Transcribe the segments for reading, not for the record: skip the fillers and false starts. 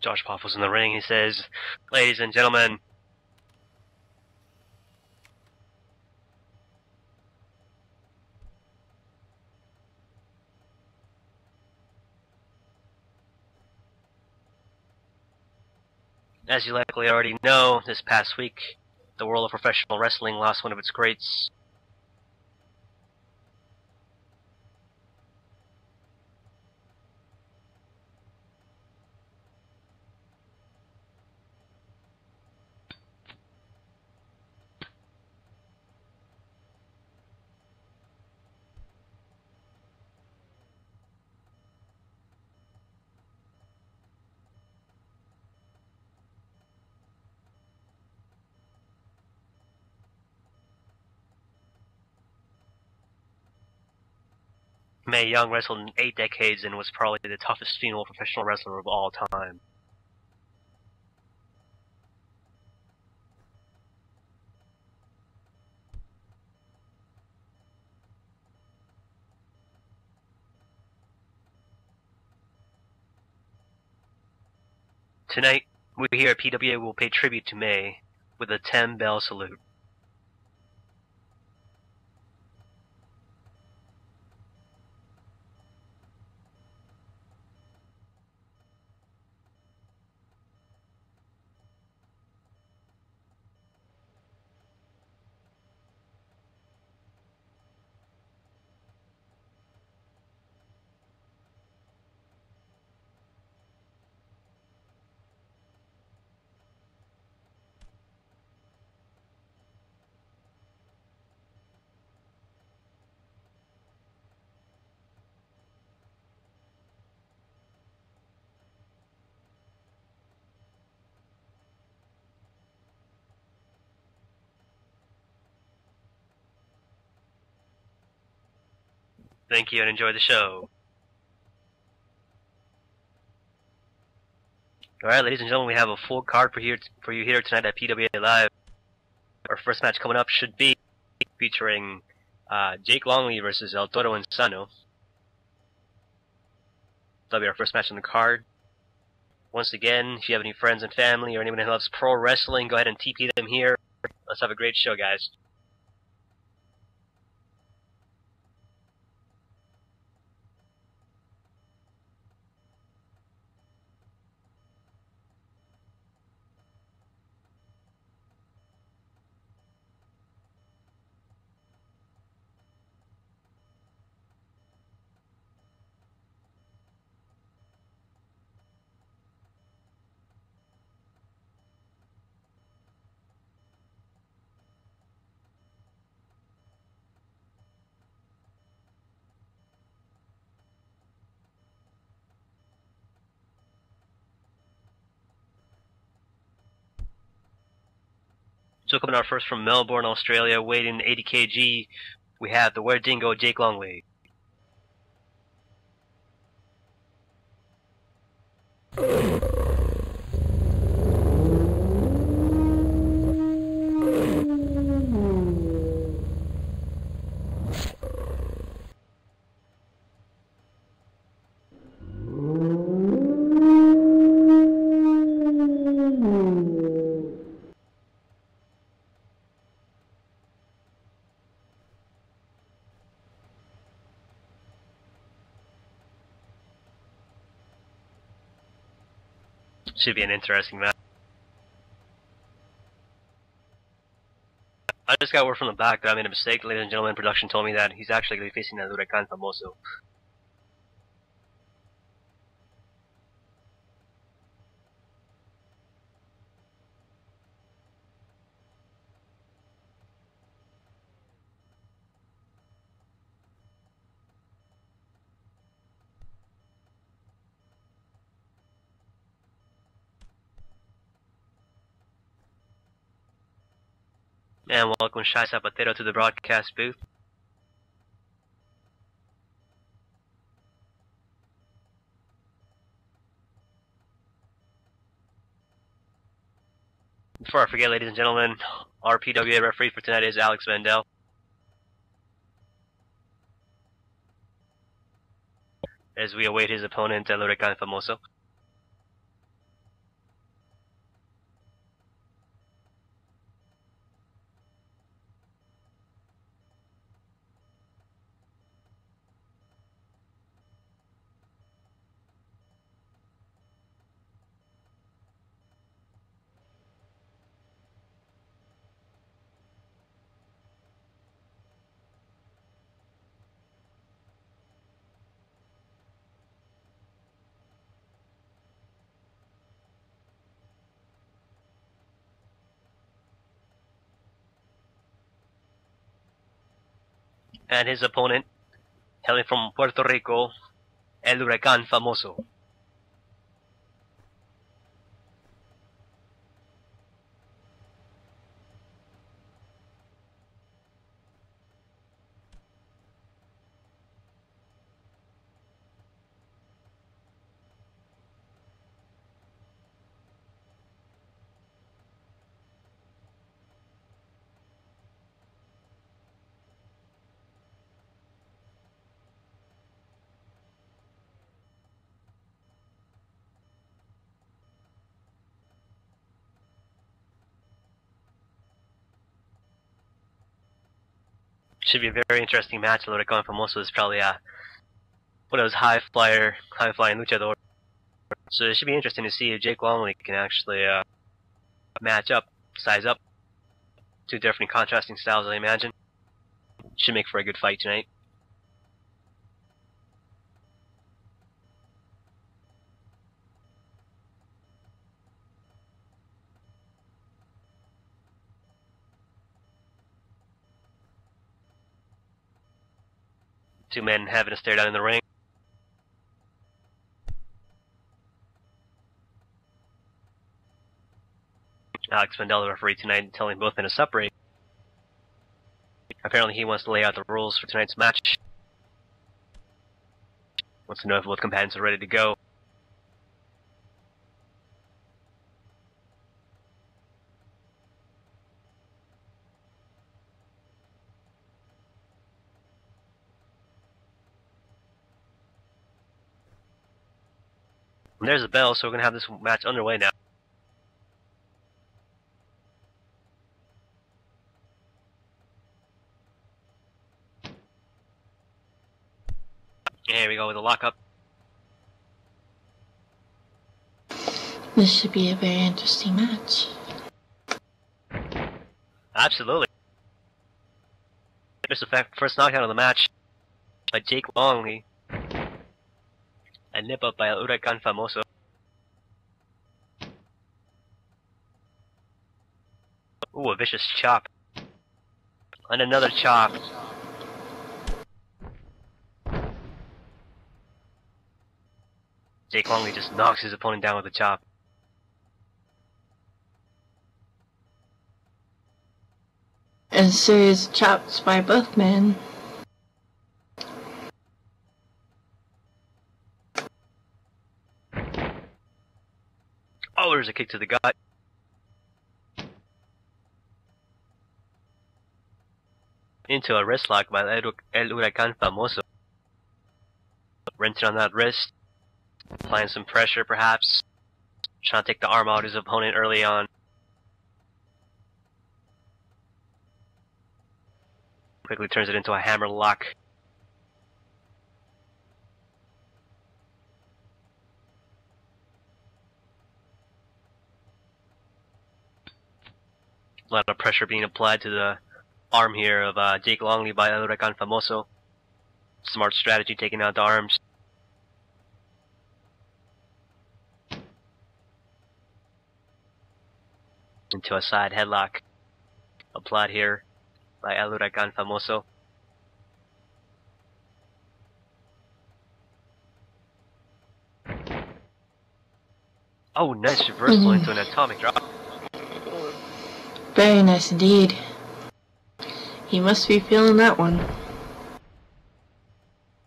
Josh Poffel's in the ring. He says, "Ladies and gentlemen, as you likely already know, this past week, the world of professional wrestling lost one of its greats. Mae Young wrestled in 8 decades and was probably the toughest female professional wrestler of all time. Tonight, we here at PWA will pay tribute to Mae with a 10-bell salute. Thank you and enjoy the show. Alright, ladies and gentlemen, we have a full card for you here tonight at PWA Live. Our first match coming up should be featuring Jake Longley versus El Toro Insano. That'll be our first match on the card. Once again, if you have any friends and family or anyone who loves pro wrestling, go ahead and TP them here. Let's have a great show, guys. So coming out first from Melbourne, Australia, weighing 80 kg, we have the Were Dingo, Jake Longley. Should be an interesting match. I just got word from the back that I made a mistake, ladies and gentlemen. Production told me that he's actually going to be facing El Huracán Famoso. And welcome Shai Zapatero to the broadcast booth. Before I forget, ladies and gentlemen, our PWA referee for tonight is Alex Mandel. As we await his opponent, El Huracán Famoso. And his opponent, hailing from Puerto Rico, El Huracán Famoso. Should be a very interesting match. El Huracán Famoso is probably one of those high-flying luchadors. So it should be interesting to see if Jake Longley can actually match up, size up. Two different contrasting styles, I imagine. Should make for a good fight tonight. Two men having a stare down in the ring. Alex Mandel, the referee tonight, telling both men to separate. Apparently he wants to lay out the rules for tonight's match. Wants to know if both combatants are ready to go. And there's a bell, so we're going to have this match underway now. And here we go with a lockup. This should be a very interesting match. Absolutely. First knockout of the match by Jake Longley. A nip up by El Huracán Famoso. Ooh, a vicious chop. And another chop. Jake Longley just knocks his opponent down with a chop. And serious chops by both men. Oh, there's a kick to the gut. Into a wrist lock by El Huracán Famoso. Rinsing on that wrist. Applying some pressure, perhaps. Trying to take the arm out of his opponent early on. Quickly turns it into a hammer lock. A lot of pressure being applied to the arm here of Jake Longley by El Huracán Famoso. Smart strategy taking out the arms. Into a side headlock applied here by El Huracán Famoso. Oh, nice reversal into an atomic drop. Very nice indeed. He must be feeling that one.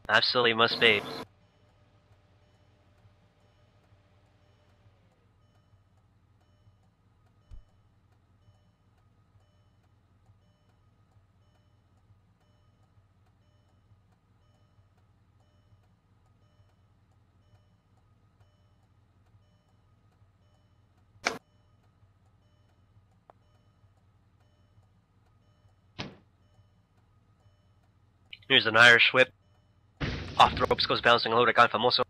Absolutely must be. Here's an Irish whip. Off the ropes goes bouncing El Huracán Famoso.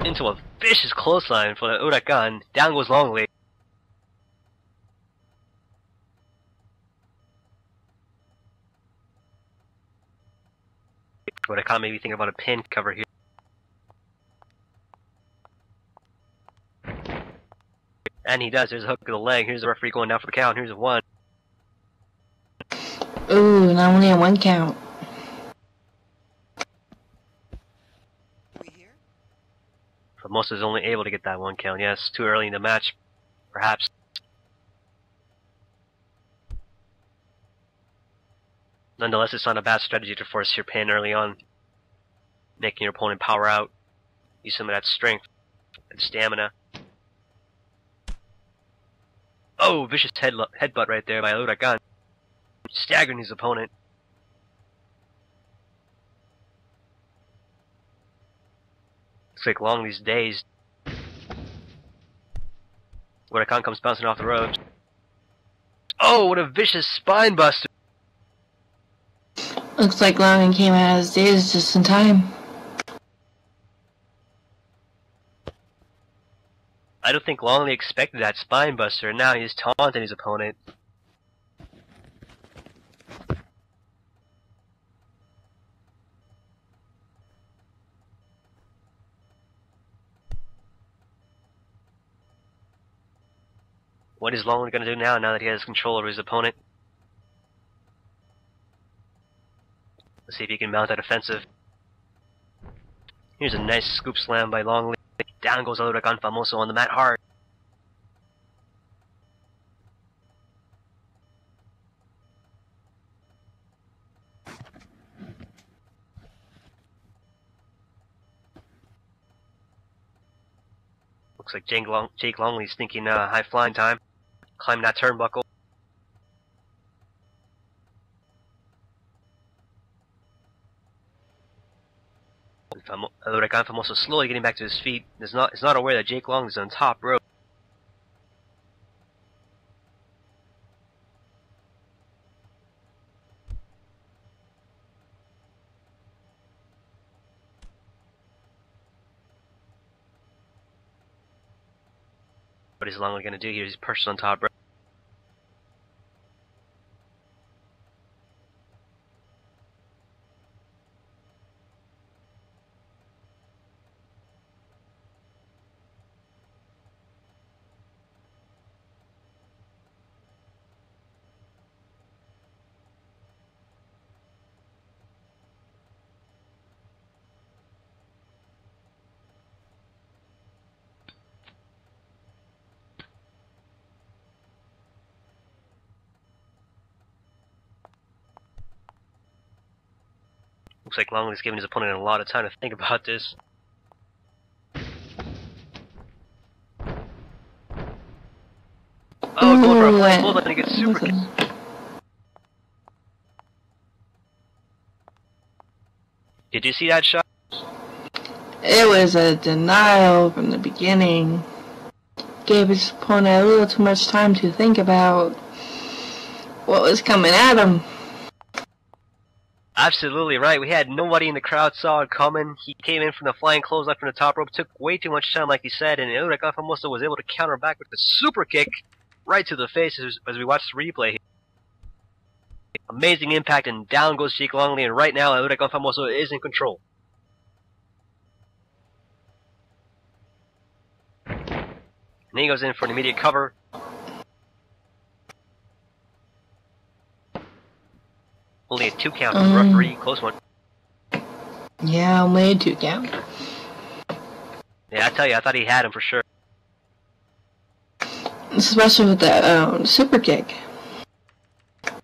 Into a vicious clothesline for the Huracán. Down goes Longley. Huracán maybe thinking about a pin cover here. And he does. There's a hook of the leg. Here's the referee going down for the count. Here's a 1. Ooh, now only a 1 count. Famoso is only able to get that 1 count. Yes, too early in the match, perhaps. Nonetheless, it's not a bad strategy to force your pin early on, making your opponent power out, use some of that strength and stamina. Oh, vicious headbutt right there by Huracan, staggering his opponent. Looks like Long these days. Huracan comes bouncing off the ropes. Oh, what a vicious spine buster! Looks like Longan came out of his days just in time. I don't think Longley expected that spine buster, and now he's taunting his opponent. What is Longley going to do now that he has control over his opponent? Let's see if he can mount that offensive. Here's a nice scoop slam by Longley. Down goes Huracan Famoso on the mat hard. Looks like Jake Longley's thinking high flying time. Climbing that turnbuckle. Huracan Famoso slowly getting back to his feet. Is not aware that Jake Long is on top rope. What is Longley going to do here? He's perched on top rope. Looks like Longley's giving his opponent a lot of time to think about this. Oh, going for a flank bullet and he gets super kick. Did you see that shot? It was a denial from the beginning. Gave his opponent a little too much time to think about what was coming at him. Absolutely right. We had nobody in the crowd saw it coming. He came in from the flying clothesline from the top rope, took way too much time, like he said, and Huracan Famoso was able to counter back with the super kick right to the face as we watch the replay. Amazing impact, and down goes Jake Longley, and right now Huracan Famoso is in control. And he goes in for an immediate cover. Only a 2 count from the referee, close one. Yeah, only a 2 count. Yeah, I tell you, I thought he had him for sure. Especially with that super kick.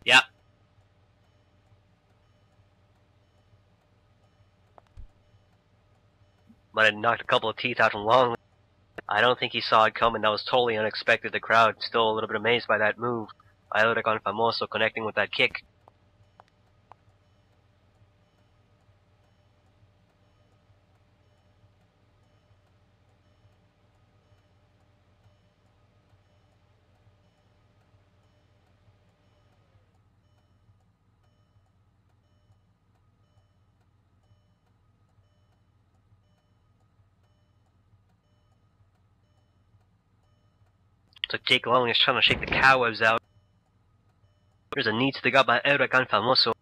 Yeah. Might have knocked a couple of teeth out from Longley. I don't think he saw it coming. That was totally unexpected. The crowd still a little bit amazed by that move by Huracan Famoso connecting with that kick. So Jake Longley is trying to shake the cobwebs out. There's a knee to the gut by Huracan Famoso.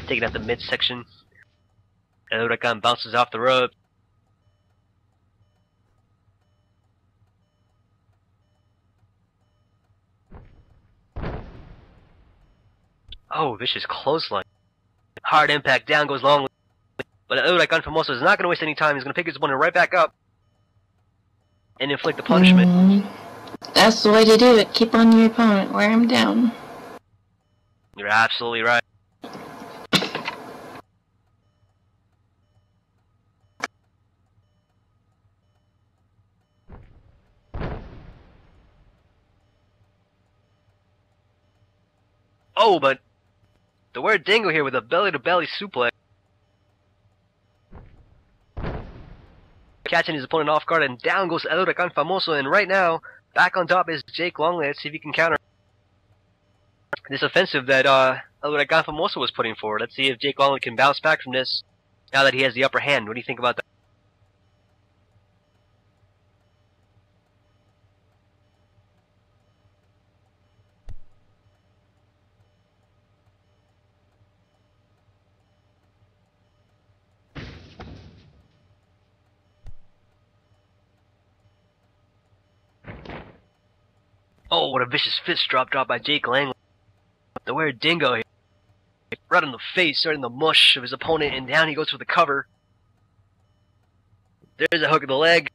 Taking out the midsection. Huracan bounces off the rope. Oh, vicious clothesline. Hard impact, down goes Longley. But it looked like Unfamoso is not going to waste any time. He's going to pick his opponent right back up and inflict the punishment. That's the way to do it. Keep on your opponent. Wear him down. You're absolutely right. Oh, but the word Dingo here with a belly-to-belly suplex. Catching his opponent off guard, and down goes El Huracan Famoso, and right now, back on top is Jake Longley. Let's see if he can counter this offensive that El Huracan Famoso was putting forward. Let's see if Jake Longley can bounce back from this now that he has the upper hand. What do you think about that? Oh, what a vicious fist drop by Jake Langley. The weird Dingo here. Right in the face, starting the mush of his opponent, and down he goes for the cover. There's a hook of the leg.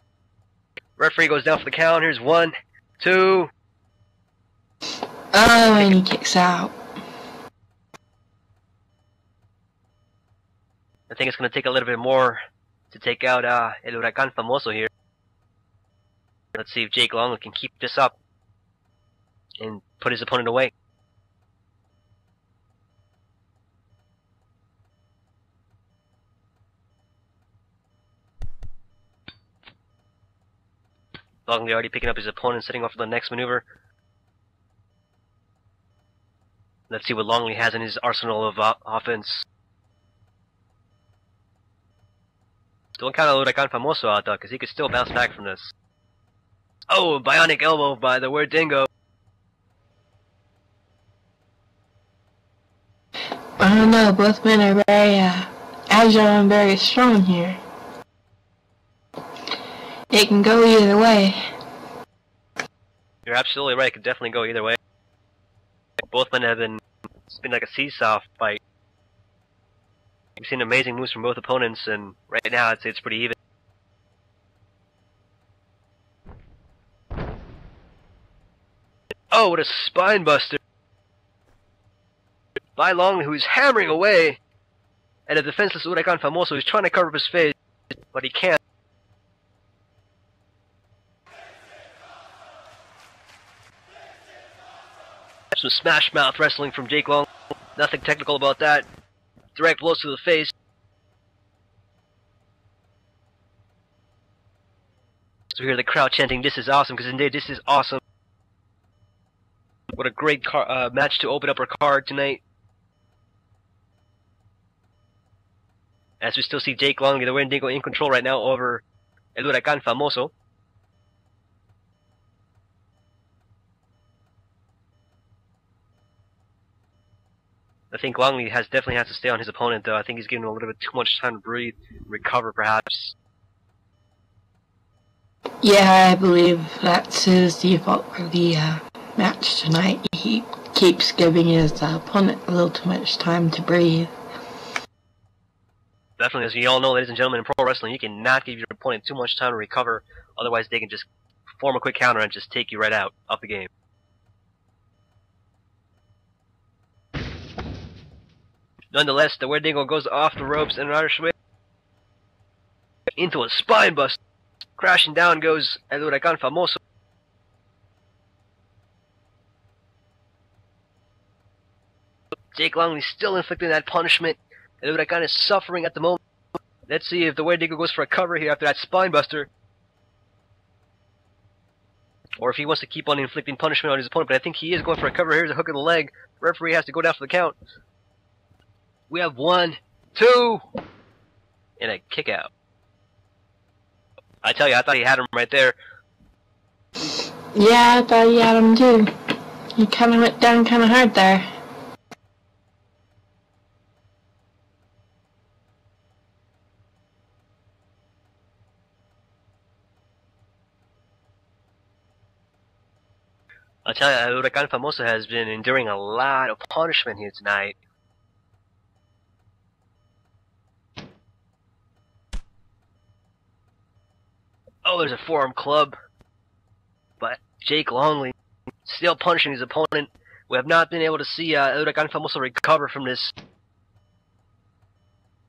Referee goes down for the count. Here's 1, 2. Oh, and he kicks out. I think it's going to take a little bit more to take out El Huracan Famoso here. Let's see if Jake Longley can keep this up and put his opponent away. Longley already picking up his opponent, setting off for the next maneuver. Let's see what Longley has in his arsenal of offense. Don't count El Huracan Famoso out though, because he could still bounce back from this. Oh, a bionic elbow by the word Dingo. I don't know, both men are very agile and very strong here. It can go either way. You're absolutely right, it could definitely go either way. Both men have it's been like a seesaw fight. We've seen amazing moves from both opponents, and right now I'd say it's pretty even. Oh, what a spine buster by Longley, who's hammering away at a defenseless Huracan Famoso who's trying to cover up his face, but he can't. Some smash mouth wrestling from Jake Longley. Nothing technical about that. Direct blows to the face. So we hear the crowd chanting, "This is awesome," because indeed this is awesome. What a great match to open up our card tonight. As we still see Jake Longley, the Dingo, in control right now over El Huracan Famoso. I think Longley definitely has to stay on his opponent, though. I think he's giving him a little bit too much time to breathe, recover, perhaps. Yeah, I believe that's his default for the match tonight. He keeps giving his opponent a little too much time to breathe. Definitely, as you all know, ladies and gentlemen, in pro wrestling, you cannot give your opponent too much time to recover. Otherwise, they can just form a quick counter and just take you right out of the game. Nonetheless, the Weird Dingo goes off the ropes in an Irish whip into a spine bust. Crashing down goes El Huracan Famoso. Jake Longley still inflicting that punishment. El Huracan is suffering at the moment. Let's see if the Weird Dingo goes for a cover here after that spine buster. Or if he wants to keep on inflicting punishment on his opponent, but I think he is going for a cover. Here's a hook of the leg. The referee has to go down for the count. We have 1, 2, and a kick out. I tell you, I thought he had him right there. Yeah, I thought he had him too. He kind of went down kind of hard there. I'll tell you, Huracan Famoso has been enduring a lot of punishment here tonight. Oh, there's a forearm club. But Jake Longley still punishing his opponent. We have not been able to see Huracan Famoso recover from this.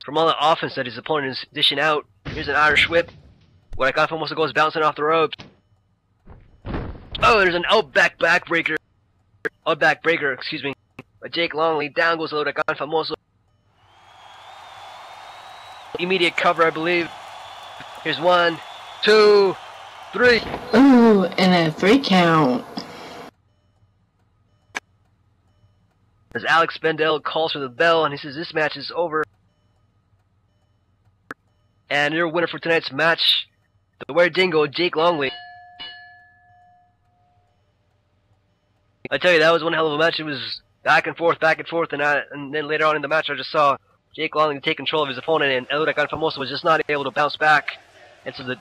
From all the offense that his opponent is dishing out. Here's an Irish whip. Huracan Famoso goes bouncing off the ropes. Oh, there's an outback backbreaker. Outback breaker, excuse me. But Jake Longley, down goes Huracan Famoso. Immediate cover, I believe. Here's 1, 2, 3. Ooh, and a 3 count. As Alex Bendel calls for the bell, and he says this match is over. And your winner for tonight's match, the Were Dingo, Jake Longley. I tell you, that was one hell of a match. It was back and forth, and then later on in the match, I just saw Jake Longley take control of his opponent, and Huracan Famoso was just not able to bounce back. And so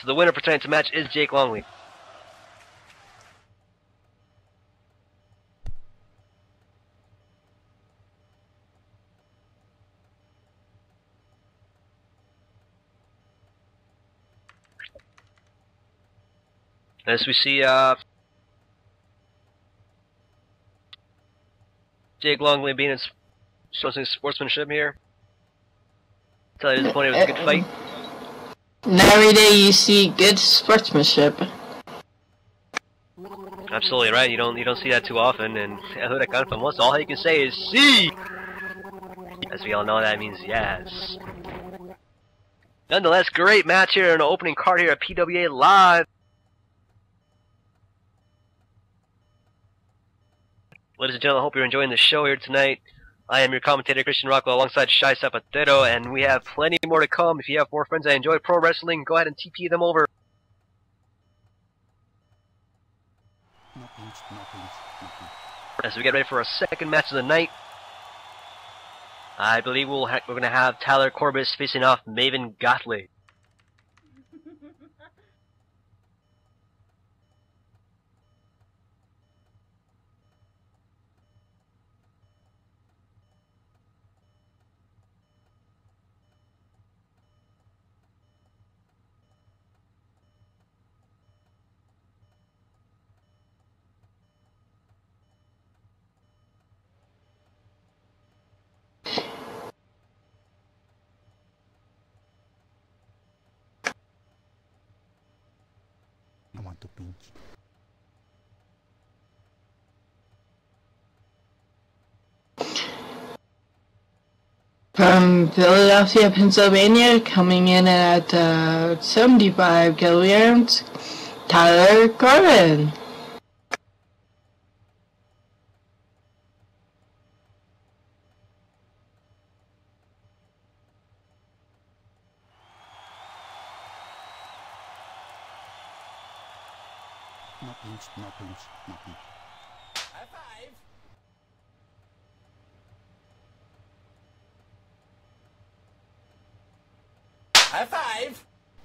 the winner for tonight's match is Jake Longley. As we see, Jake Longley being showing some sportsmanship here. Tell you, his opponent was a good fight. Not every day you see good sportsmanship. Absolutely right. You don't see that too often. And Huracan Famoso, all he can say is "Sí." As we all know, that means yes. Nonetheless, great match here in the opening card here at PWA Live. Ladies and gentlemen, I hope you're enjoying the show here tonight. I am your commentator, Christian Rockwell, alongside Shai Zapatero, and we have plenty more to come. If you have more friends that enjoy pro wrestling, go ahead and TP them over. As we get ready for our second match of the night, I believe we're going to have Tyler Corbis facing off Maven Gothley. From Philadelphia, Pennsylvania, coming in at 75 kilograms, Tyler Corbin. No pinch, no pinch. High five! High five!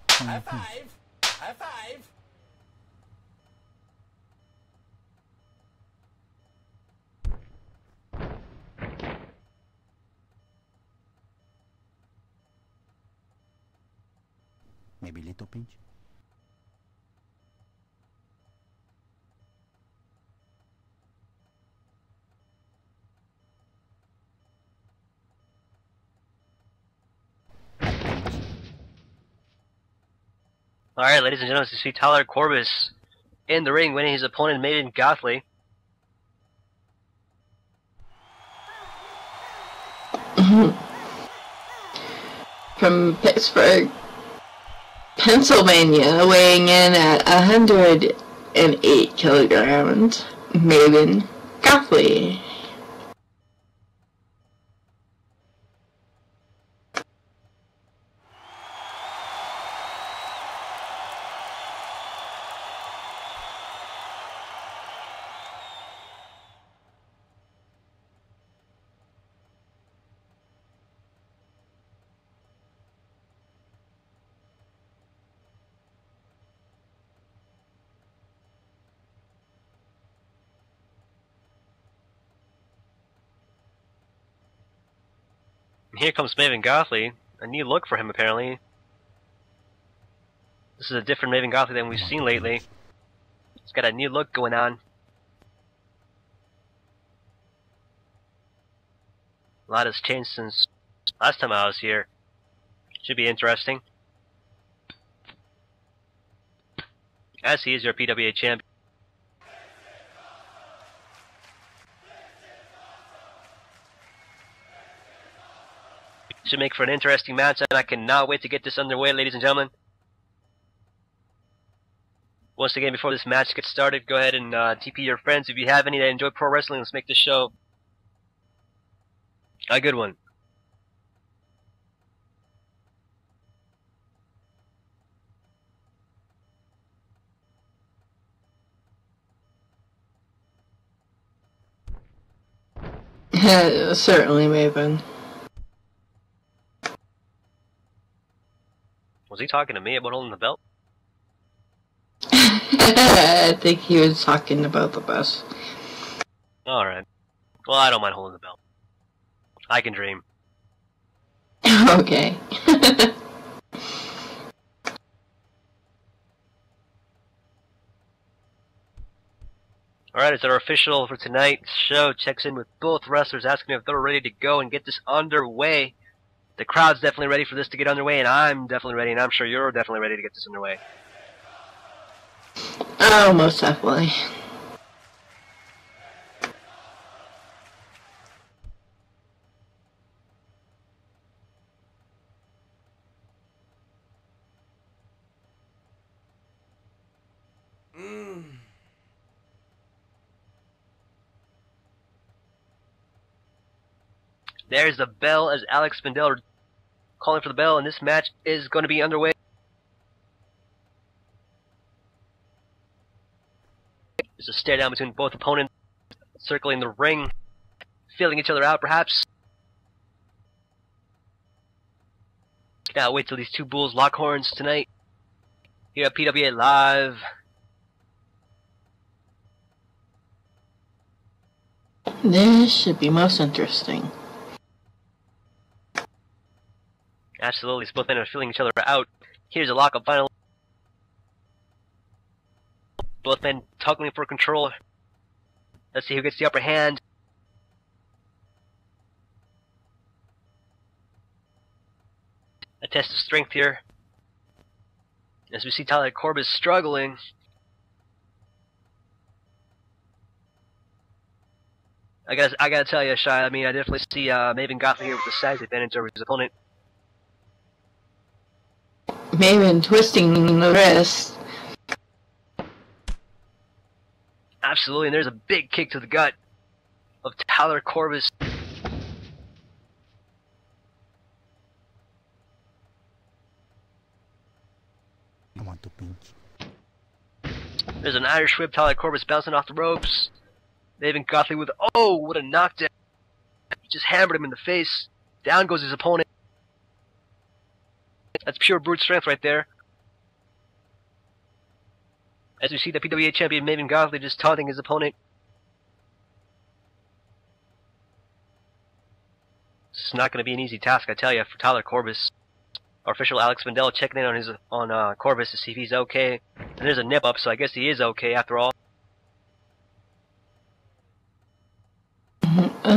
High five! High five! Maybe little pinch. Alright, ladies and gentlemen, you see Tyler Corbis in the ring, winning his opponent, Maven Gothley. From Pittsburgh, Pennsylvania, weighing in at 108 kilograms, Maven Gothley. Here comes Maven Gothley. A new look for him, apparently. This is a different Maven Gothley than we've seen lately. He's got a new look going on. A lot has changed since last time I was here. Should be interesting. As he is your PWA champion. Should make for an interesting match, and I cannot wait to get this underway, ladies and gentlemen. Once again, before this match gets started, go ahead and TP your friends if you have any that enjoy pro wrestling. Let's make this show a good one. Certainly, Maven. Was he talking to me about holding the belt? I think he was talking about the bus. Alright. Well, I don't mind holding the belt. I can dream. Okay. Alright, it's our official for tonight's show. Checks in with both wrestlers, asking if they're ready to go and get this underway. The crowd's definitely ready for this to get underway, and I'm definitely ready, and I'm sure you're definitely ready to get this underway. Oh, most definitely. There's the bell as Alex Spindell calling for the bell, and this match is going to be underway. There's a stare down between both opponents, circling the ring, feeling each other out perhaps. Cannot wait till these two bulls lock horns tonight here at PWA Live. This should be most interesting. Absolutely, both men are feeling each other out. Here's a lock-up final. Both men tugging for control. Let's see who gets the upper hand. A test of strength here. As we see Tyler Corbus struggling. I gotta tell you, Shai, I mean, I definitely see Maven Gothley here with the size advantage over his opponent. Maven twisting the wrist. Absolutely, and there's a big kick to the gut of Tyler Corbus. I want to pinch. There's an Irish whip, Tyler Corbus bouncing off the ropes. Maven Gothley with, oh, what a knockdown. He just hammered him in the face. Down goes his opponent. That's pure brute strength right there. As we see the PWA champion Maven Gothley just taunting his opponent. This is not going to be an easy task, I tell you, for Tyler Corbus. Our official Alex Spindell checking in on Corbus to see if he's okay. And there's a nip up, so I guess he is okay after all.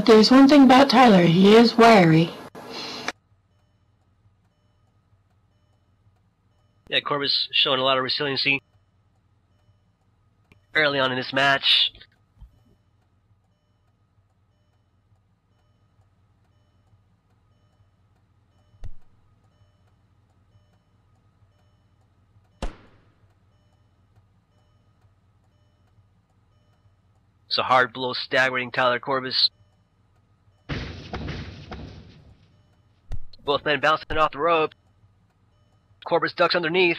There's one thing about Tyler, he is wiry. Yeah, Corbus showing a lot of resiliency early on in this match. It's a hard blow staggering Tyler Corbus. Both men bouncing off the rope. Corbus ducks underneath.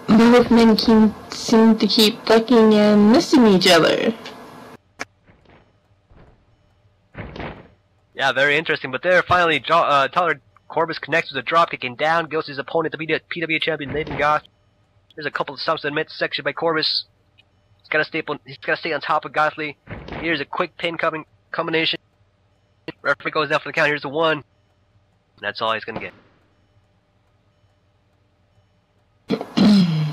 Both men seem to keep ducking and missing each other. Yeah, very interesting. But there, finally, Tyler Corbus connects with a dropkick and down goes his opponent, the PW champion Nathan Goth. There's a couple of stumps in the midsection by Corbus. He's got to stay on top of Gothley. Here's a quick pin combination. Referee goes down for the count. Here's the one. And that's all he's gonna get.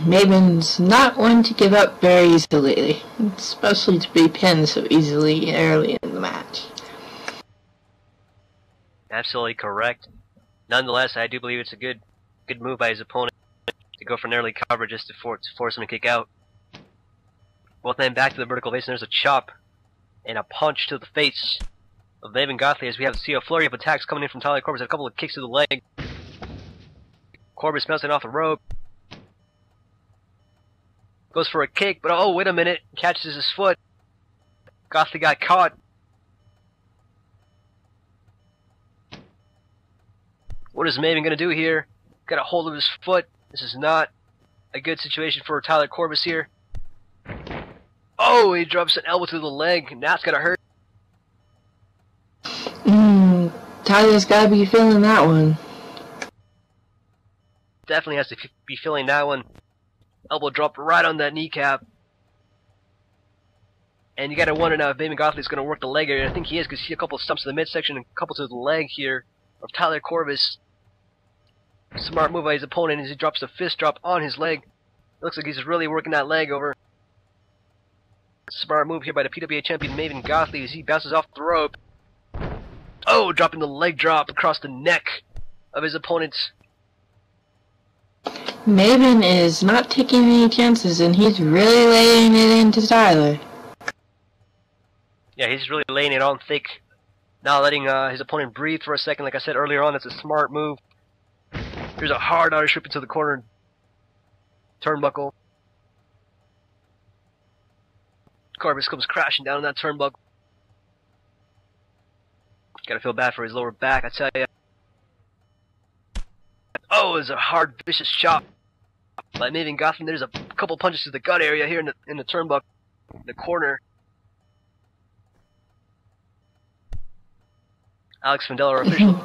Maven's not one to give up very easily, especially to be pinned so easily early in the match. Absolutely correct. Nonetheless, I do believe it's a good move by his opponent to go for an early cover just to force him to kick out. Both men back to the vertical base, and there's a chop and a punch to the face of Maven Gothley as we see a flurry of attacks coming in from Tyler Corbus, a couple of kicks to the leg. Corbus bouncing off the rope. Goes for a kick, but oh, wait a minute. Catches his foot. Gothley got caught. What is Maven going to do here? Got a hold of his foot. This is not a good situation for Tyler Corbus here. Oh, he drops an elbow to the leg. Now it's going to hurt. Tyler's got to be feeling that one. Definitely has to be feeling that one. Elbow dropped right on that kneecap. And you gotta wonder now if Maven Gothley is gonna work the leg area. I think he is, because you see a couple of stumps in the midsection and a couple to the leg here of Tyler Corbus. Smart move by his opponent as he drops a fist drop on his leg. It looks like he's really working that leg over. Smart move here by the PWA champion Maven Gothley as he bounces off the rope. Oh, dropping the leg drop across the neck of his opponent. Maven is not taking any chances, and he's really laying it into Tyler. Yeah, he's really laying it on thick. Not letting his opponent breathe for a second. Like I said earlier on, it's a smart move. There's a hard Irish whip into the corner turnbuckle. Corbus comes crashing down on that turnbuckle. Gotta feel bad for his lower back, I tell ya. Oh, it's a hard, vicious chop by Maven Gothley. There's a couple punches to the gut area here in the turnbuckle, in the corner. Alex Mandela, our official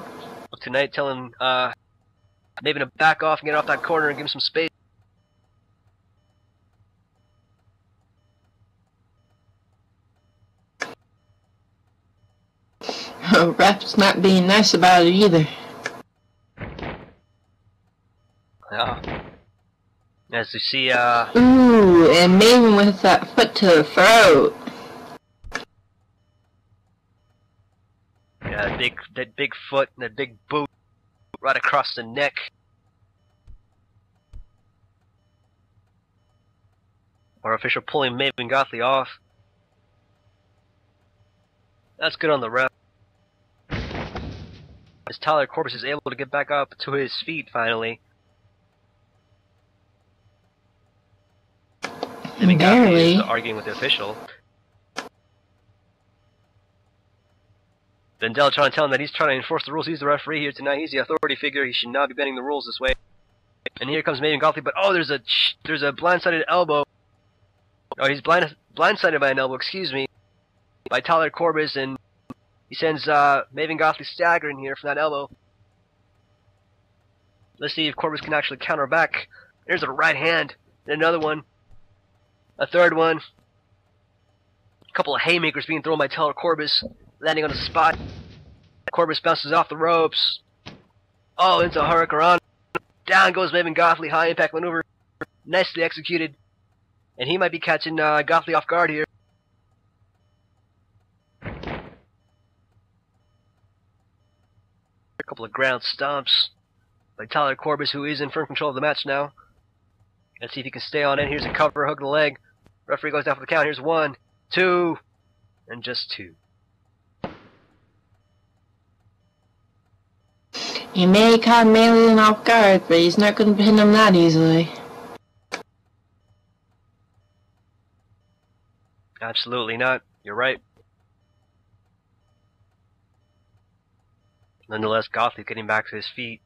of tonight, telling Maven to back off and get off that corner and give him some space. Ref's not being nice about it either. Yeah. As you see, Ooh, and Maven with that foot to the throat. yeah, that big foot and that big boot right across the neck. Our official pulling Maven Gothley off. That's good on the ref. As Tyler Corbus is able to get back up to his feet finally. Maven Gothley is arguing with the official. Vendel trying to tell him that he's trying to enforce the rules. He's the referee here tonight. He's the authority figure. He should not be bending the rules this way. And here comes Maven Gothley, but oh, there's a blindsided elbow. Oh, he's blindsided by an elbow, excuse me, by Tyler Corbus, and he sends Maven Gothley staggering here from that elbow. Let's see if Corbus can actually counter back. There's a right hand, and another one, a third one. A couple of haymakers being thrown by Tyler Corbus, landing on the spot. Corbus bounces off the ropes. Oh, into a Hurricane. Down goes Maven Gothley, high impact maneuver, nicely executed. And he might be catching Gothley off guard here. A couple of ground stomps by Tyler Corbus, who is in firm control of the match now. Let's see if he can stay on it. Here's a cover, hook to the leg. Referee goes down for the count. Here's 1, 2, and just 2. He may have caught Maven off guard, but he's not going to pin him that easily. Absolutely not. You're right. Nonetheless, Gothley getting back to his feet.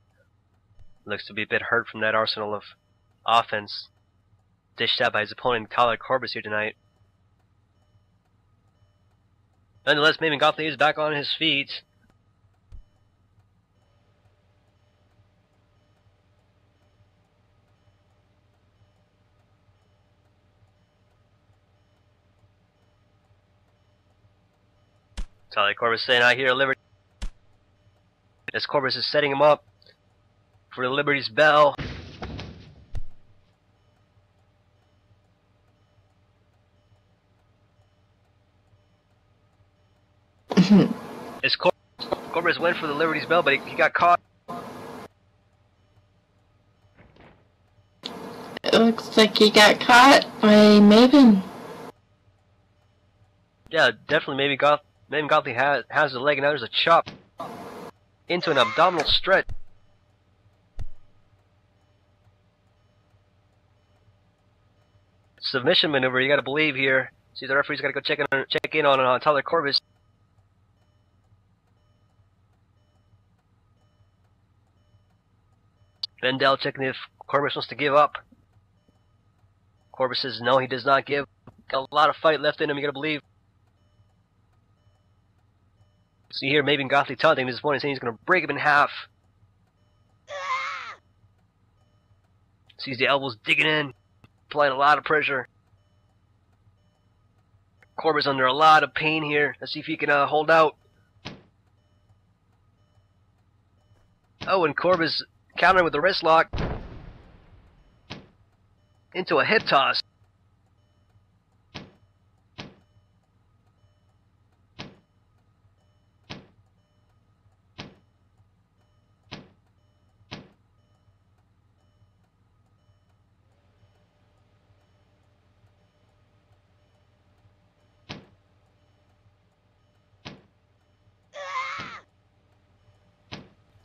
Looks to be a bit hurt from that arsenal of offense dished out by his opponent Tyler Corbus here tonight. Nonetheless, Maven Gothley is back on his feet. Tyler Corbus saying out here, Liberty. As Corbus is setting him up for the Liberty's bell. As Corbus went for the Liberty's bell, but he got caught. It looks like he got caught by Maven. Yeah, definitely. Maven Gothley has the leg, and now there's a chop into an abdominal stretch. Submission maneuver, you gotta believe here. See, the referee's gotta go check in on Tyler Corbus. Vendel checking if Corbus wants to give up. Corbus says no, he does not give. Got a lot of fight left in him, you gotta believe. See here, Maven Gothley taunting his opponent, saying he's gonna break him in half. Sees the elbows digging in, applying a lot of pressure. Corbus under a lot of pain here. Let's see if he can hold out. Oh, and Corbus countering with the wrist lock into a hip toss.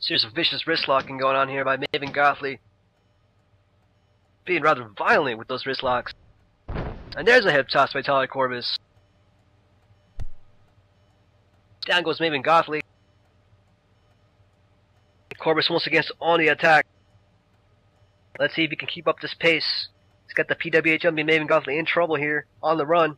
There's a vicious wrist locking going on here by Maven Gothley. Being rather violent with those wrist locks. And there's a hip toss by Tyler Corbus. Down goes Maven Gothley. Corbus once again on the attack. Let's see if he can keep up this pace. He's got the PWA champion Maven Gothley in trouble here on the run.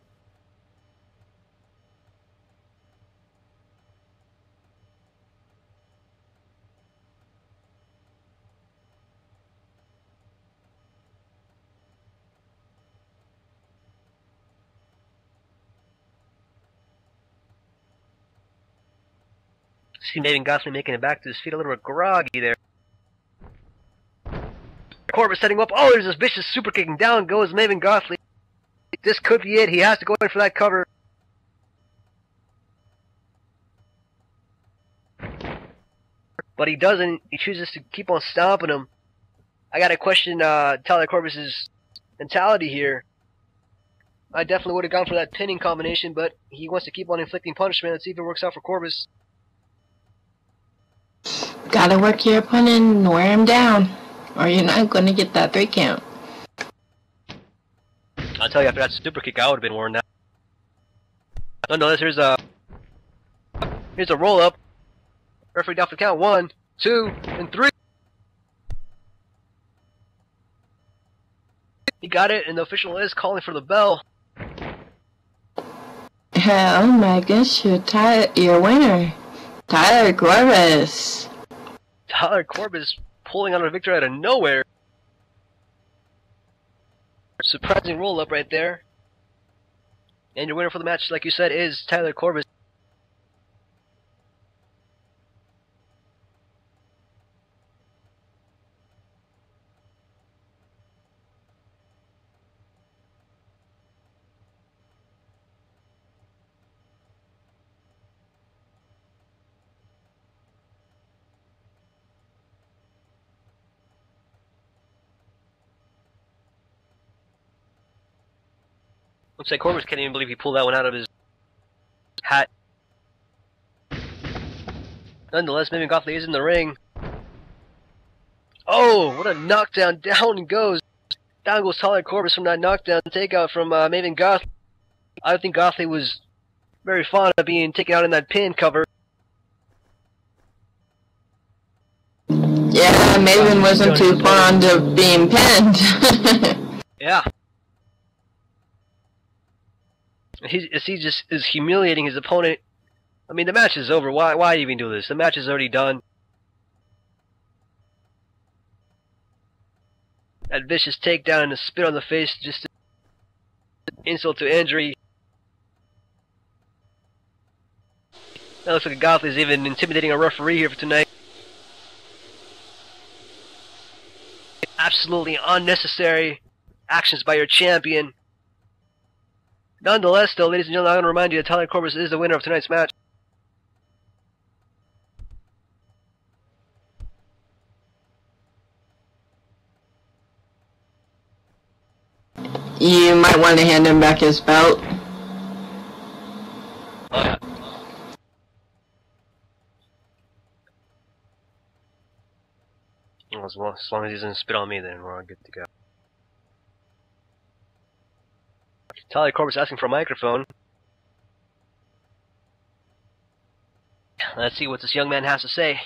See Maven Gothley making it back to his feet, a little bit groggy there. Corbus setting up. Oh, there's this vicious super kicking. Down goes Maven Gothley. This could be it. He has to go in for that cover. But he doesn't. He chooses to keep on stomping him. I gotta question Tyler Corbus's mentality here. I definitely would have gone for that pinning combination, but he wants to keep on inflicting punishment. Let's see if it works out for Corbus. Gotta work your opponent and wear him down, or you're not gonna get that 3 count. I'll tell you, after that super kick, I would have been worn down. Nonetheless, here's a roll up. Referee down for count 1, 2, and 3. He got it, and the official is calling for the bell. Oh my gosh, your winner, Tyler Corbus. Tyler Corbus pulling out a victory out of nowhere. Surprising roll up right there. And your winner for the match, like you said, is Tyler Corbus. Looks like Corbus can't even believe he pulled that one out of his hat. Nonetheless, Maven Gothley is in the ring. Oh, what a knockdown. Down goes. Down goes Tyler Corbus from that knockdown takeout from Maven Gothley. I think Gothley was very fond of being taken out in that pin cover. Yeah, Maven wasn't too fond of being pinned. Yeah. He just is humiliating his opponent. I mean, the match is over. Why even do this? The match is already done. That vicious takedown and a spit on the face, just insult to injury. That looks like Gotham is even intimidating a referee here for tonight. Absolutely unnecessary actions by your champion. Nonetheless, though, ladies and gentlemen, I'm going to remind you that Tyler Corbus is the winner of tonight's match. You might want to hand him back his belt. Oh, yeah. Well, as long as he doesn't spit on me, then we're all good to go. Tyler Corbus asking for a microphone. Let's see what this young man has to say.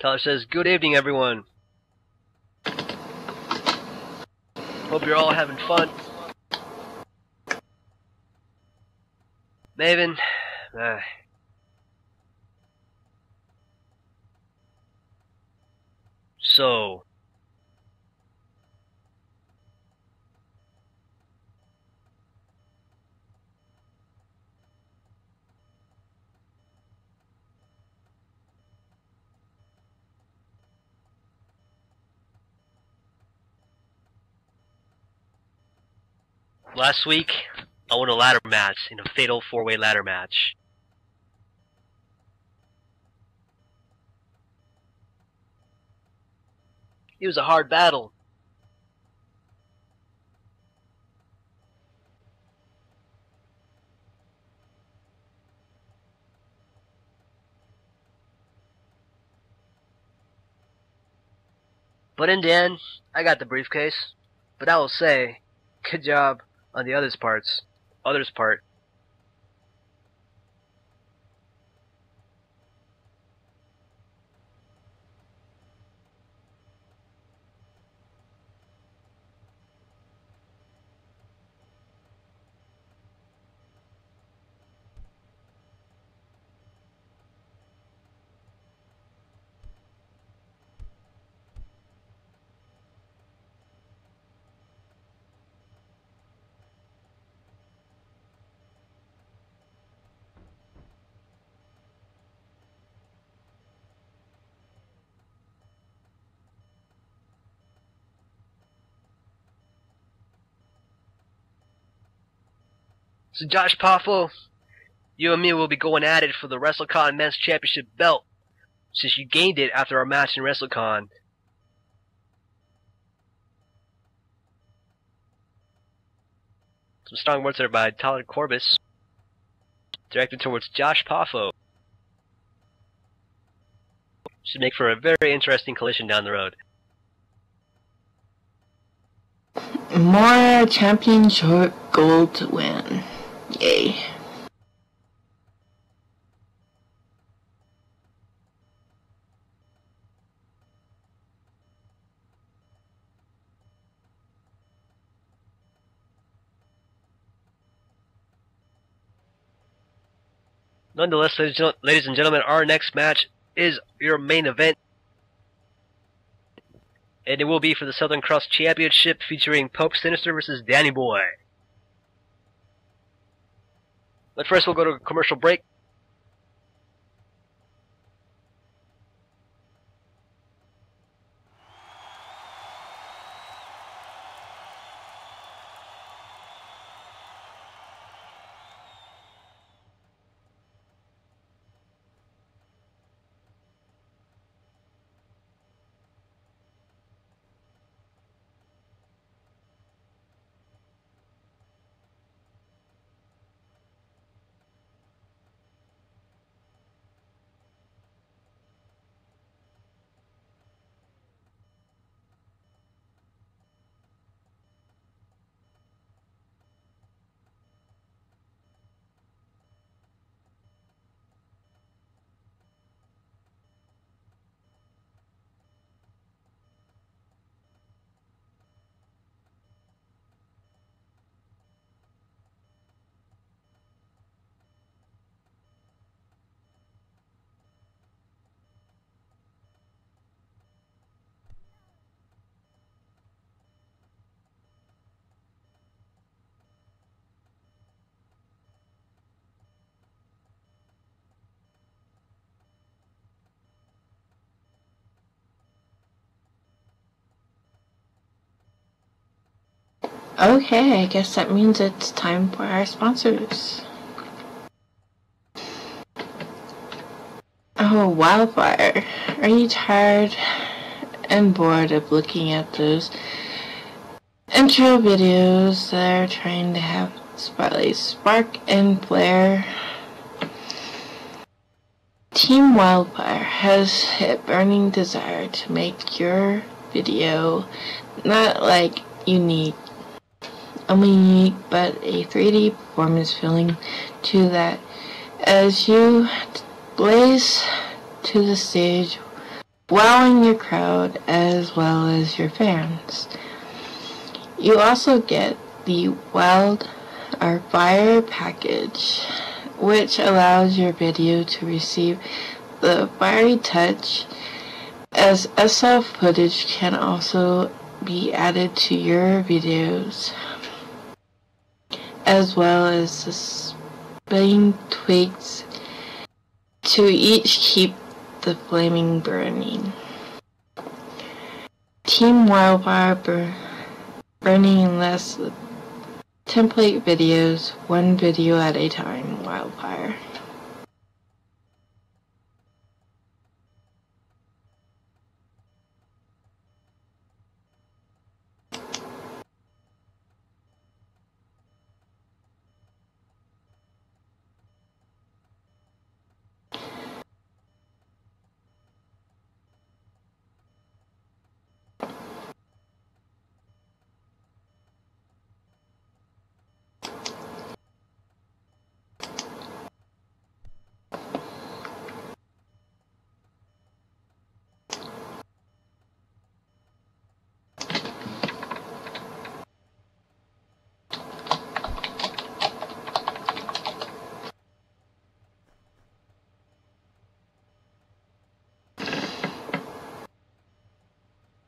Tyler says, "Good evening, everyone. Hope you're all having fun. Maven, so, last week, I won a ladder match in a fatal 4-way ladder match. It was a hard battle. But in the end, I got the briefcase. But I will say, good job on the others' part. So Josh Poffo, you and me will be going at it for the WrestleCon Men's Championship belt, since you gained it after our match in WrestleCon. Some strong words there by Tyler Corbus, directed towards Josh Poffo. Should make for a very interesting collision down the road. More championship gold to win. Yay. Nonetheless, ladies and gentlemen, our next match is your main event. And it will be for the Southern Cross Championship featuring Pope Sinister versus Danny Boy. But first we'll go to a commercial break. Okay, I guess that means it's time for our sponsors. Oh, Wildfire. Are you tired and bored of looking at those intro videos that are trying to have Spotlight spark and flare? Team Wildfire has a burning desire to make your video not like only unique, but a 3D performance feeling to that as you blaze to the stage, wowing your crowd as well as your fans. You also get the Fire package, which allows your video to receive the fiery touch, as SF footage can also be added to your videos, as well as the spinning twigs to each keep the flaming burning. Team Wildfire burning in less template videos, one video at a time. Wildfire.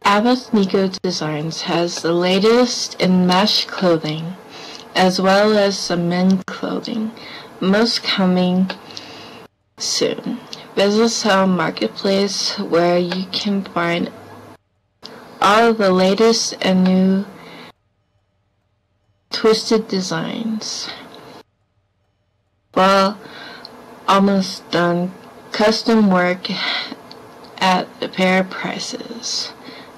Avos Nico Designs has the latest in mesh clothing, as well as some men clothing, most coming soon. Visit some marketplace where you can find all of the latest and new twisted designs. Well, almost done custom work at fair prices.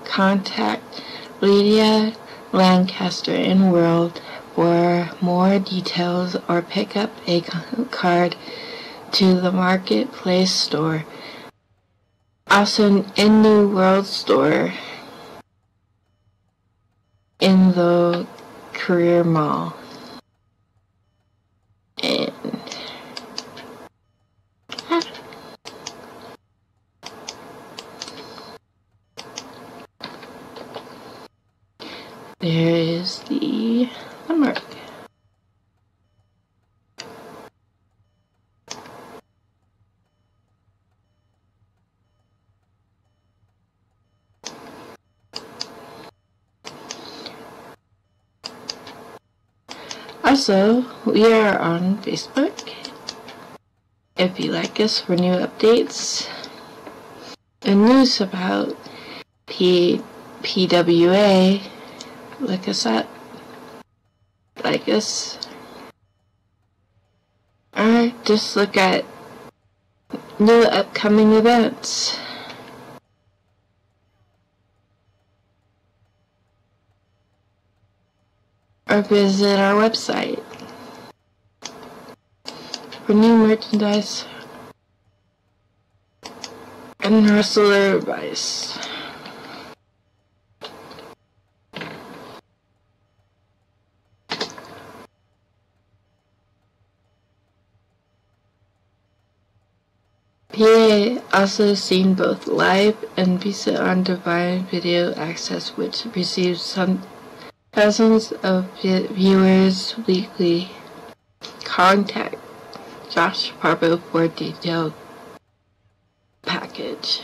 Contact Lydia Lancaster in World for more details or pick up a card to the Marketplace store. Also in New World store in the Career Mall. And there is the mark. Also, we are on Facebook. If you like us for new updates and news about PWA, look us up, like us, or just look at new upcoming events. Or visit our website for new merchandise and wrestler advice. PA also seen both live and visit on Divine Video Access, which receives thousands of viewers weekly. Contact Josh Parbo for detailed package.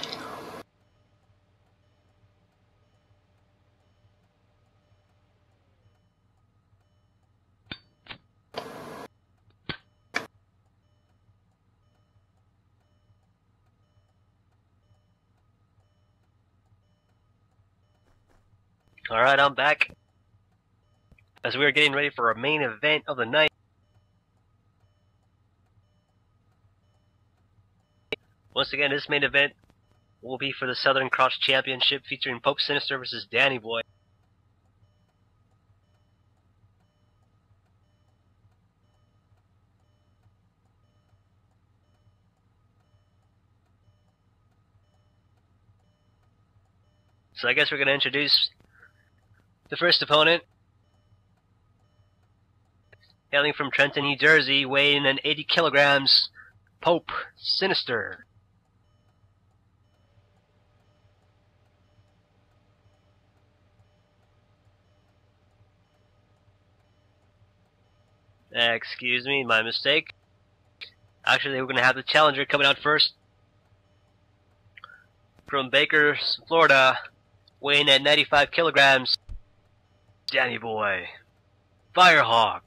Alright, I'm back. as we are getting ready for our main event of the night. Once again, this main event will be for the Southern Cross Championship, featuring Pope Sinister versus Danny Boy. So I guess we're going to introduce the first opponent. Hailing from Trenton, New Jersey, weighing in 80 kilograms, Pope Sinister. Excuse me, my mistake. Actually, we're going to have the challenger coming out first. From Baker, Florida, weighing at 95 kilograms, Danny Boy, Firehawk.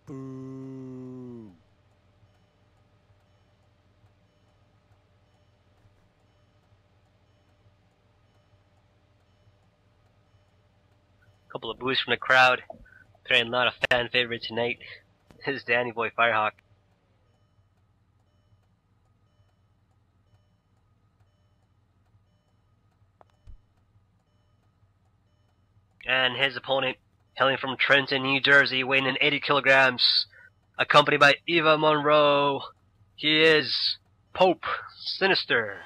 Boo. Couple of boos from the crowd. Apparently not a fan favorite tonight is Danny Boy Firehawk. And his opponent, hailing from Trenton, New Jersey, weighing in 80 kilograms, accompanied by Eva Monroe, he is Pope Sinister.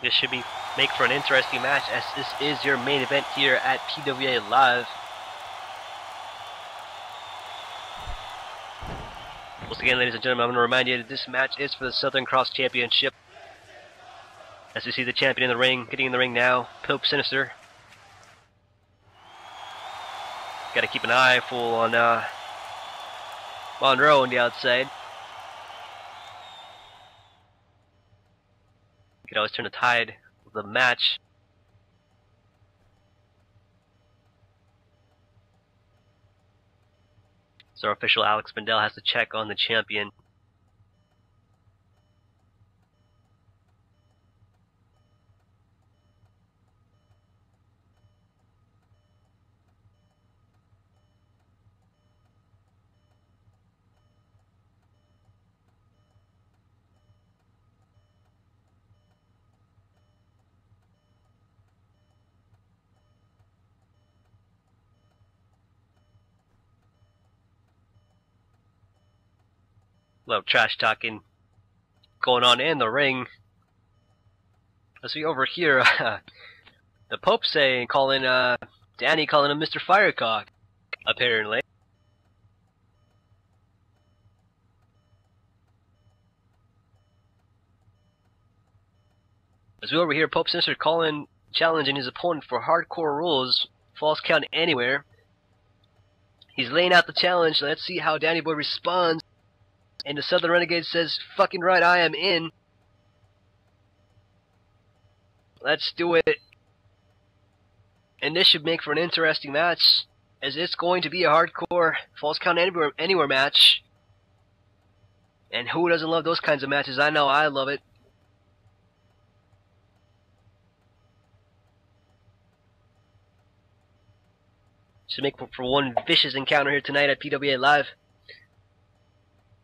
This should make for an interesting match, as this is your main event here at PWA Live. Once again, ladies and gentlemen, I'm going to remind you that this match is for the Southern Cross Championship. As we see the champion in the ring, getting in the ring now, Pope Sinister. Got to keep an eye full on Monroe on the outside. Could always turn the tide of the match. So our official Alex Mendel has to check on the champion. A lot of trash talking going on in the ring. As we overhear the Pope calling Danny calling him Mr. Firecock, apparently. As we overhear Pope Sinister challenging his opponent for hardcore rules, false count anywhere. He's laying out the challenge. Let's see how Danny Boy responds. And the Southern Renegade says, "Fucking right, I am in. Let's do it." And this should make for an interesting match, as it's going to be a hardcore false count anywhere match. And who doesn't love those kinds of matches? I know I love it. Should make for one vicious encounter here tonight at PWA Live.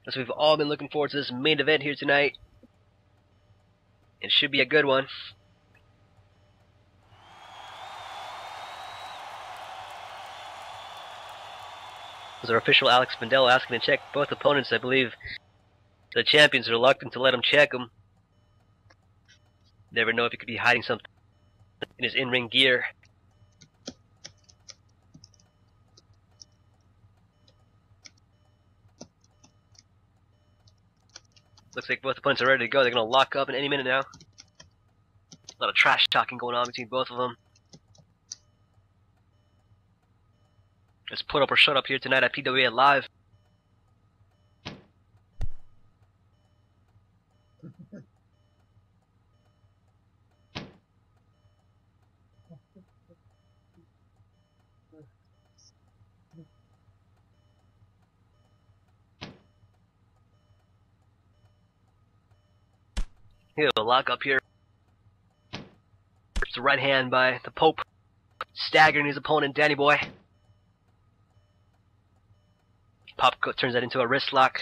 As we've all been looking forward to this main event here tonight. It should be a good one. Was our official Alex Mandela asking to check both opponents? I believe the champion's reluctant to let him check him. Never know if he could be hiding something in his in-ring gear. Looks like both opponents are ready to go. They're going to lock up in any minute now. A lot of trash talking going on between both of them. Let's put up or shut up here tonight at PWA Live. Here's a lock up here. It's a right hand by the Pope, staggering his opponent, Danny Boy. Pop turns that into a wrist lock.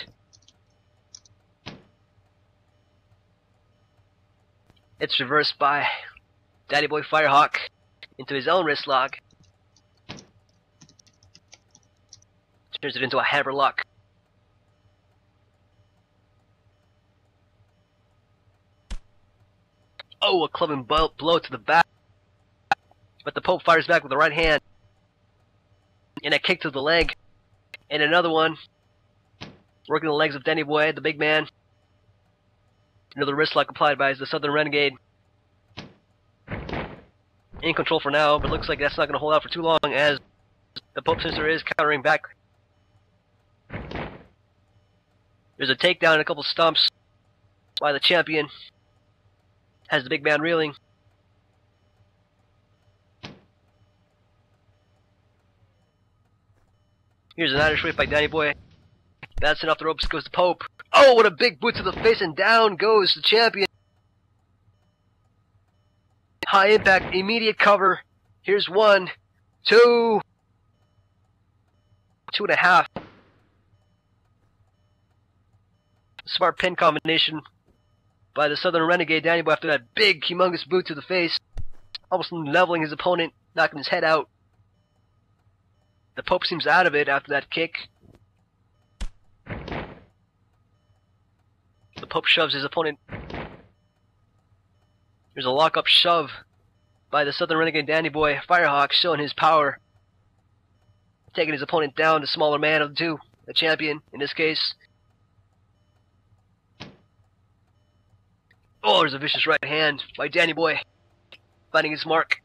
It's reversed by Danny Boy Firehawk into his own wrist lock. Turns it into a hammer lock. Oh, a clubbing blow to the back. But the Pope fires back with the right hand. And a kick to the leg. And another one. Working the legs of Danny Boy, the big man. Another wrist lock applied by the Southern Renegade. In control for now, but looks like that's not going to hold out for too long as the Pope Sinister is countering back. There's a takedown and a couple stomps by the champion. Has the big man reeling. Here's an Irish whip by Danny Boy. Bouncing off the ropes goes the Pope. Oh, what a big boot to the face, and down goes the champion. High impact, immediate cover. Here's 1, 2, 2.5. Smart pin combination by the Southern Renegade Danny Boy after that big, humongous boot to the face. Almost leveling his opponent, knocking his head out. The Pope seems out of it after that kick. The Pope shoves his opponent. There's a lock-up shove by the Southern Renegade Danny Boy Firehawk, showing his power. Taking his opponent down, the smaller man of the two, the champion in this case. Oh, there's a vicious right hand by Danny Boy, finding his mark.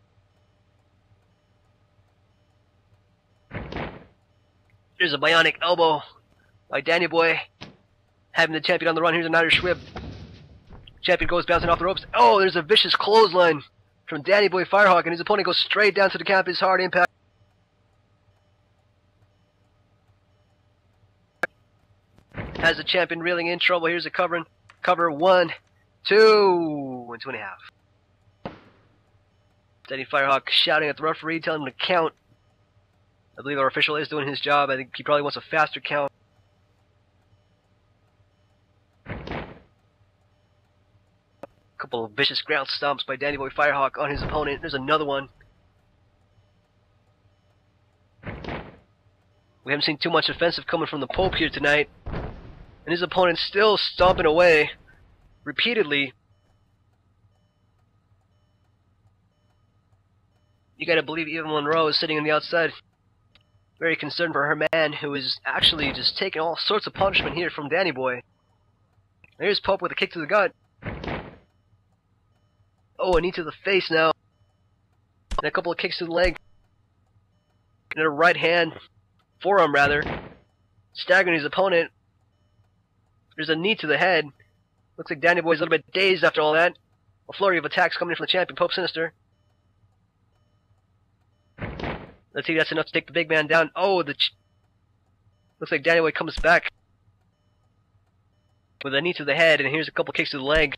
There's a bionic elbow by Danny Boy, having the champion on the run. Here's an Irish whip. Champion goes bouncing off the ropes. Oh, there's a vicious clothesline from Danny Boy Firehawk, and his opponent goes straight down to the campus. Hard impact. Has the champion reeling in trouble. Here's a cover 1, 2, and 2.5. Danny Firehawk shouting at the referee, telling him to count. I believe our official is doing his job. I think he probably wants a faster count. Couple of vicious ground stomps by Danny Boy Firehawk on his opponent. There's another one. We haven't seen too much offensive coming from the Pope here tonight. And his opponent's still stomping away repeatedly. You gotta believe Eva Monroe is sitting on the outside, very concerned for her man, who is actually just taking all sorts of punishment here from Danny Boy. Here's Pope with a kick to the gut. Oh, a knee to the face now. And a couple of kicks to the leg. And a right hand, forearm rather, staggering his opponent. There's a knee to the head. Looks like Danny Boy's a little bit dazed after all that. A flurry of attacks coming in from the champion, Pope Sinister. Let's see if that's enough to take the big man down. Oh, looks like Danny Boy comes back with a knee to the head, and here's a couple kicks to the leg.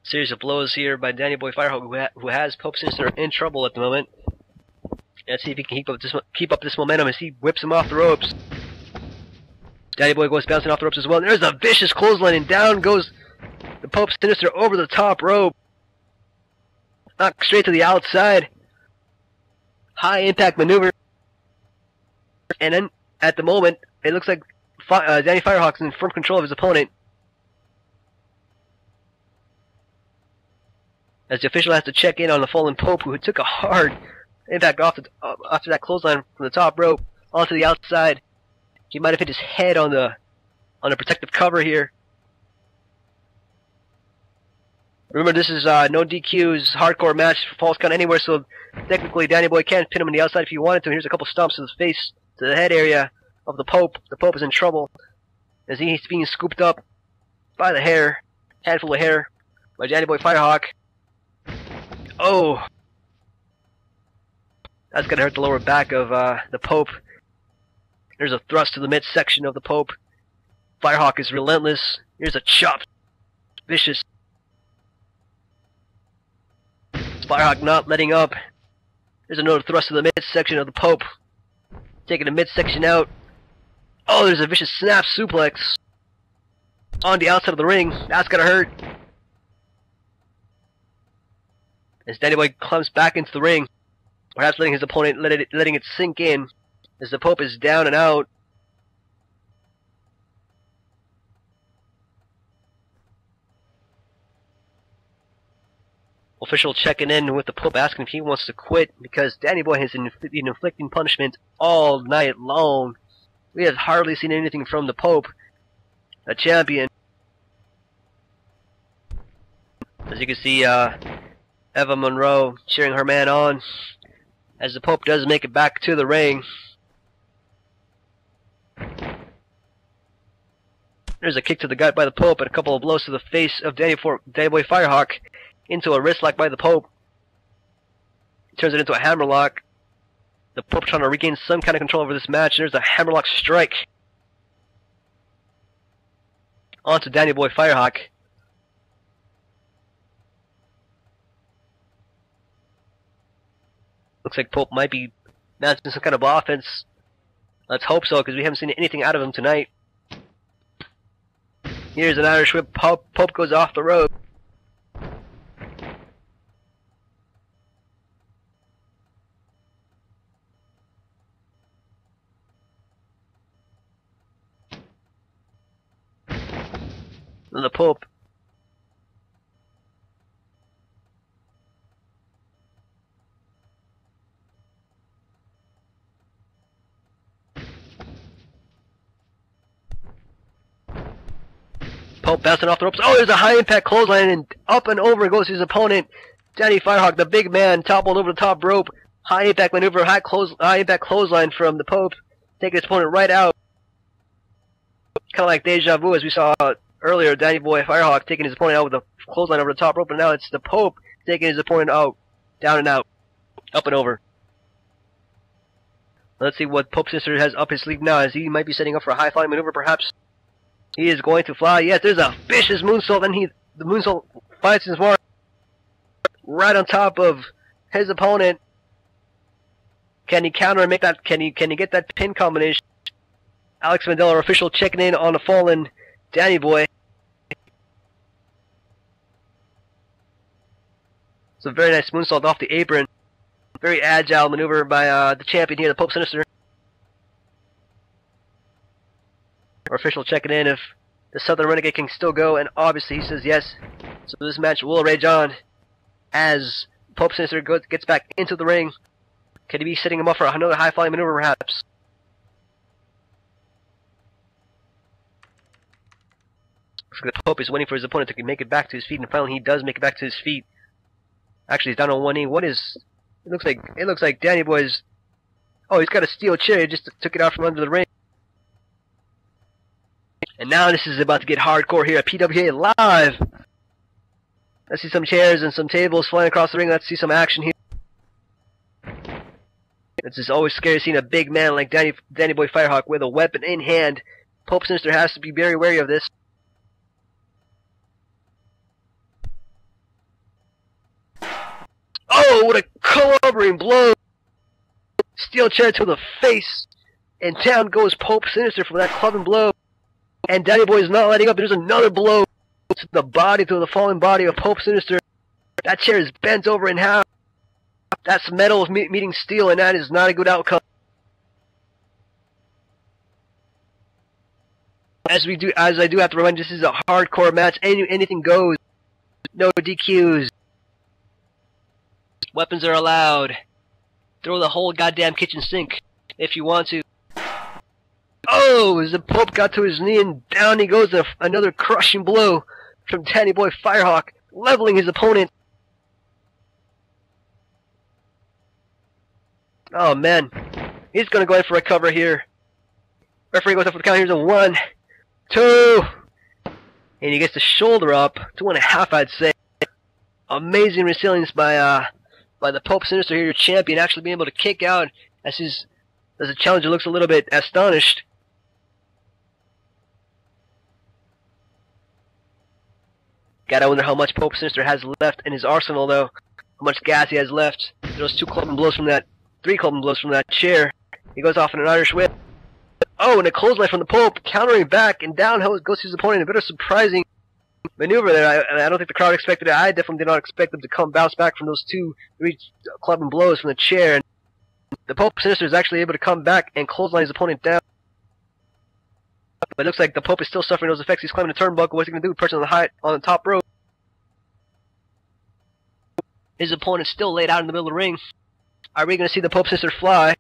Series of blows here by Danny Boy Firehawk, who has Pope Sinister in trouble at the moment. Let's see if he can keep up this momentum as he whips him off the ropes. Danny Boy goes bouncing off the ropes as well. And there's a vicious clothesline, and down goes the The Pope Sinister over the top rope. Knocked straight to the outside. High impact maneuver. And then, at the moment, it looks like Danny Firehawk's in firm control of his opponent. As the official has to check in on the fallen Pope, who took a hard impact after that clothesline from the top rope onto the outside. He might have hit his head on the protective cover here. Remember, this is no DQs, hardcore match, false count anywhere, so technically Danny Boy can pin him on the outside if he wanted to. Here's a couple stomps to the face, to the head area of the Pope. The Pope is in trouble as he's being scooped up by the hair, handful of hair, by Danny Boy Firehawk. Oh! That's gonna hurt the lower back of the Pope. There's a thrust to the midsection of the Pope. Firehawk is relentless. Here's a chop. Vicious. Firehawk not letting up. There's another thrust to the midsection of the Pope. Taking the midsection out. Oh, there's a vicious snap suplex. On the outside of the ring. That's gonna hurt. As Danny Boy climbs back into the ring, perhaps letting his opponent letting it sink in, as the Pope is down and out. Official checking in with the Pope, asking if he wants to quit because Danny Boy has been inflicting punishment all night long. We have hardly seen anything from the Pope, a champion. As you can see, Eva Monroe cheering her man on as the Pope does make it back to the ring. There's a kick to the gut by the Pope and a couple of blows to the face of Danny Boy Firehawk into a wrist lock by the Pope. Turns it into a hammerlock. The Pope trying to regain some kind of control over this match. There's a hammerlock strike onto Danny Boy Firehawk. Looks like Pope might be mounting some kind of offense. Let's hope so, because we haven't seen anything out of him tonight. Here's an Irish whip. Pope goes off the rope. And the Pope bouncing off the ropes. Oh, there's a high impact clothesline, and up and over goes his opponent, Danny Firehawk, the big man, toppled over the top rope. High impact maneuver, high impact clothesline from the Pope, taking his opponent right out. Kind of like deja vu, as we saw earlier. Danny Boy Firehawk taking his opponent out with a clothesline over the top rope, and now it's the Pope taking his opponent out, down and out, up and over. Let's see what Pope Sinister has up his sleeve now, as he might be setting up for a high flying maneuver, perhaps. He is going to fly. Yes, there's a vicious moonsault, and the moonsault finds his mark right on top of his opponent. Can he counter and make that? Can he get that pin combination? Alex Mandela, our official, checking in on the fallen Danny Boy. It's a very nice moonsault off the apron. Very agile maneuver by the champion here, the Pope Sinister. Our official checking in if the Southern Renegade can still go, and obviously he says yes. So this match will rage on as Pope Sinister gets back into the ring. Could he be setting him up for another high-flying maneuver, perhaps? The Pope is waiting for his opponent to make it back to his feet, and finally he does make it back to his feet. Actually, he's down on one knee. What is? It looks like Danny Boy's. Oh, he's got a steel chair. He just took it out from under the ring. And now this is about to get hardcore here at PWA Live. Let's see some chairs and some tables flying across the ring. Let's see some action here. It's just always scary seeing a big man like Danny Boy Firehawk with a weapon in hand. Pope Sinister has to be very wary of this. Oh, what a clobbering blow! Steel chair to the face. And down goes Pope Sinister for that clubbing blow. And Danny Boy is not letting up. There's another blow. to the body, to the falling body of Pope Sinister. That chair is bent over in half. That's metal meeting steel, and that is not a good outcome. As I do have to remind you, this is a hardcore match. Anything goes. No DQs. Weapons are allowed. Throw the whole goddamn kitchen sink if you want to. Oh, as the Pope got to his knee and down he goes. Another crushing blow from Danny Boy Firehawk, leveling his opponent. Oh man, he's gonna go in for a cover here. Referee goes up for the count. Here's a 1, 2, and he gets the shoulder up. 2.5, I'd say. Amazing resilience by the Pope Sinister here, your champion, actually being able to kick out as the challenger looks a little bit astonished. Gotta wonder how much Pope Sinister has left in his arsenal, though. How much gas he has left. Those 2 clubbing blows from that, 3 clubbing blows from that chair. He goes off in an Irish whip. Oh, and a clothesline from the Pope, countering back, and down goes his opponent. A bit of surprising maneuver there. I don't think the crowd expected it. I definitely did not expect them to bounce back from those 3 clubbing blows from the chair. And the Pope Sinister is actually able to come back and clothesline his opponent down. But it looks like the Pope is still suffering those effects. He's climbing the turnbuckle. What's he going to do? Perching on the top rope. His opponent's still laid out in the middle of the ring. Are we going to see the Pope Sinister fly?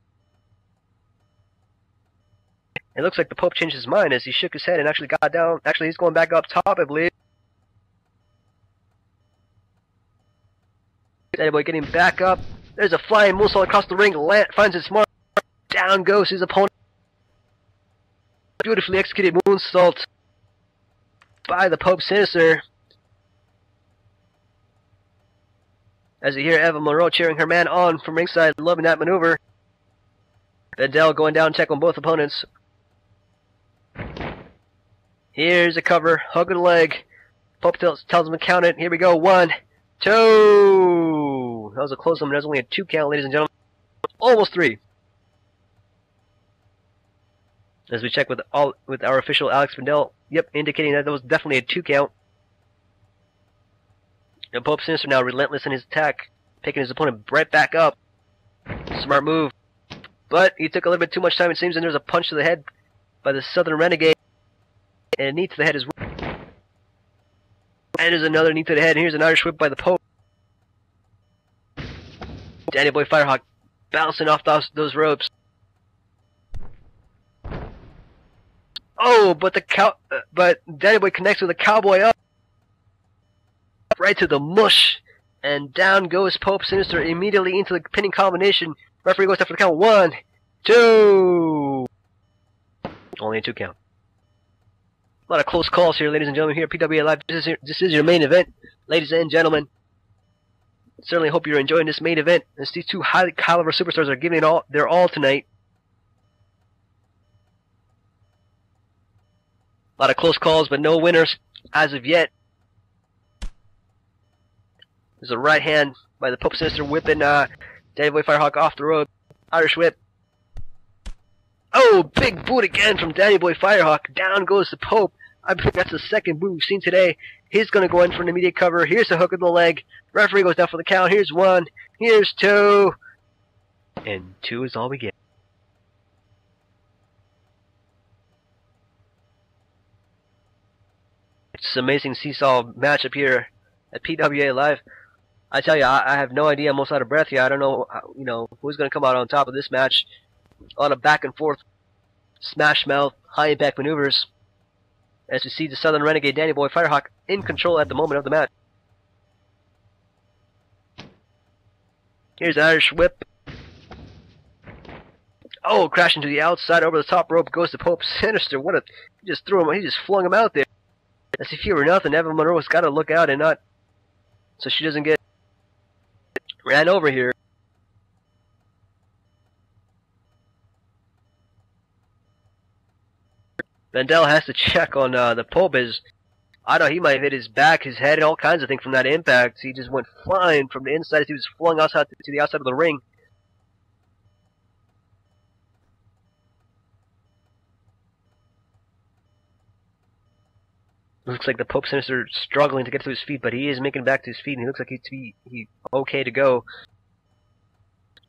It looks like the Pope changed his mind as he shook his head and actually got down. Actually, he's going back up top, I believe. Danny Boy getting back up. There's a flying moonsault across the ring. Finds his mark. Down goes his opponent. Beautifully executed moonsault by the Pope Sinister. As you hear Eva Monroe cheering her man on from ringside, loving that maneuver. Vendel going down, check on both opponents. Here's a cover, hug of the leg. Pope tells him to count it. Here we go, 1, 2. That was a close one. There's only a 2 count, ladies and gentlemen. Almost 3. As we check with our official Alex Vendel, yep, indicating that was definitely a 2 count. And Pope Sinister now relentless in his attack, picking his opponent right back up. Smart move. But he took a little bit too much time, it seems, and there's a punch to the head by the Southern Renegade. And a knee to the head as well. And there's another knee to the head, and here's an Irish whip by the Pope. Danny Boy Firehawk bouncing off those ropes. Oh, but Danny Boy connects with a cowboy up. Right to the mush. And down goes Pope Sinister immediately into the pinning combination. Referee goes up for the count. 1, 2. Only a 2 count. A lot of close calls here, ladies and gentlemen, here at PWA Live. This is your main event, ladies and gentlemen. Certainly hope you're enjoying this main event, as these 2 high caliber superstars are giving it their all tonight. A lot of close calls, but no winners as of yet. There's a right hand by the Pope Sinister whipping Danny Boy Firehawk off the road. Irish whip. Oh, big boot again from Danny Boy Firehawk. Down goes the Pope. I believe that's the second boot we've seen today. He's going to go in for an immediate cover. Here's the hook of the leg. Referee goes down for the count. Here's 1. Here's 2. And 2 is all we get. It's an amazing seesaw matchup here at PWA Live. I tell you, I have no idea. I'm almost out of breath here. I don't know, who's going to come out on top of this match. A lot of back and forth, smash mouth, high impact maneuvers. As we see the Southern Renegade Danny Boy Firehawk in control at the moment of the match. Here's an Irish whip. Oh, crashing to the outside over the top rope goes the Pope Sinister. He just threw him. He just flung him out there. As if he were nothing, Eva Monroe's got to look out and not, so she doesn't get ran over here. Vendel has to check on the Pope. I don't know, he might have hit his back, his head, and all kinds of things from that impact. He just went flying from the inside as he was flung outside to the outside of the ring. Looks like the Pope Sinister is struggling to get to his feet, but he is making it back to his feet, and he looks like he's okay to go.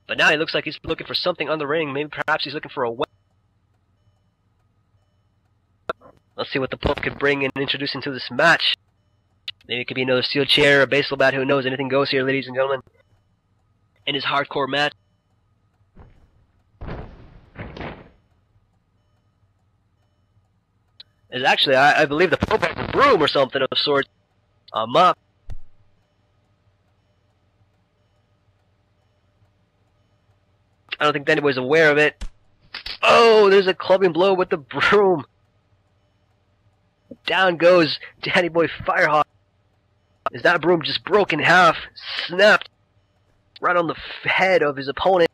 But now he looks like he's looking for something on the ring. Maybe perhaps he's looking for a weapon. Let's see what the Pope could bring and introduce into this match. Maybe it could be another steel chair, a baseball bat, who knows? Anything goes here, ladies and gentlemen. In his hardcore match. Is actually, I believe the Pope has a broom or something of sorts. A mop. I don't think Danny Boy's aware of it. Oh, there's a clubbing blow with the broom. Down goes Danny Boy Firehawk. As that broom just broke in half, snapped right on the head of his opponent.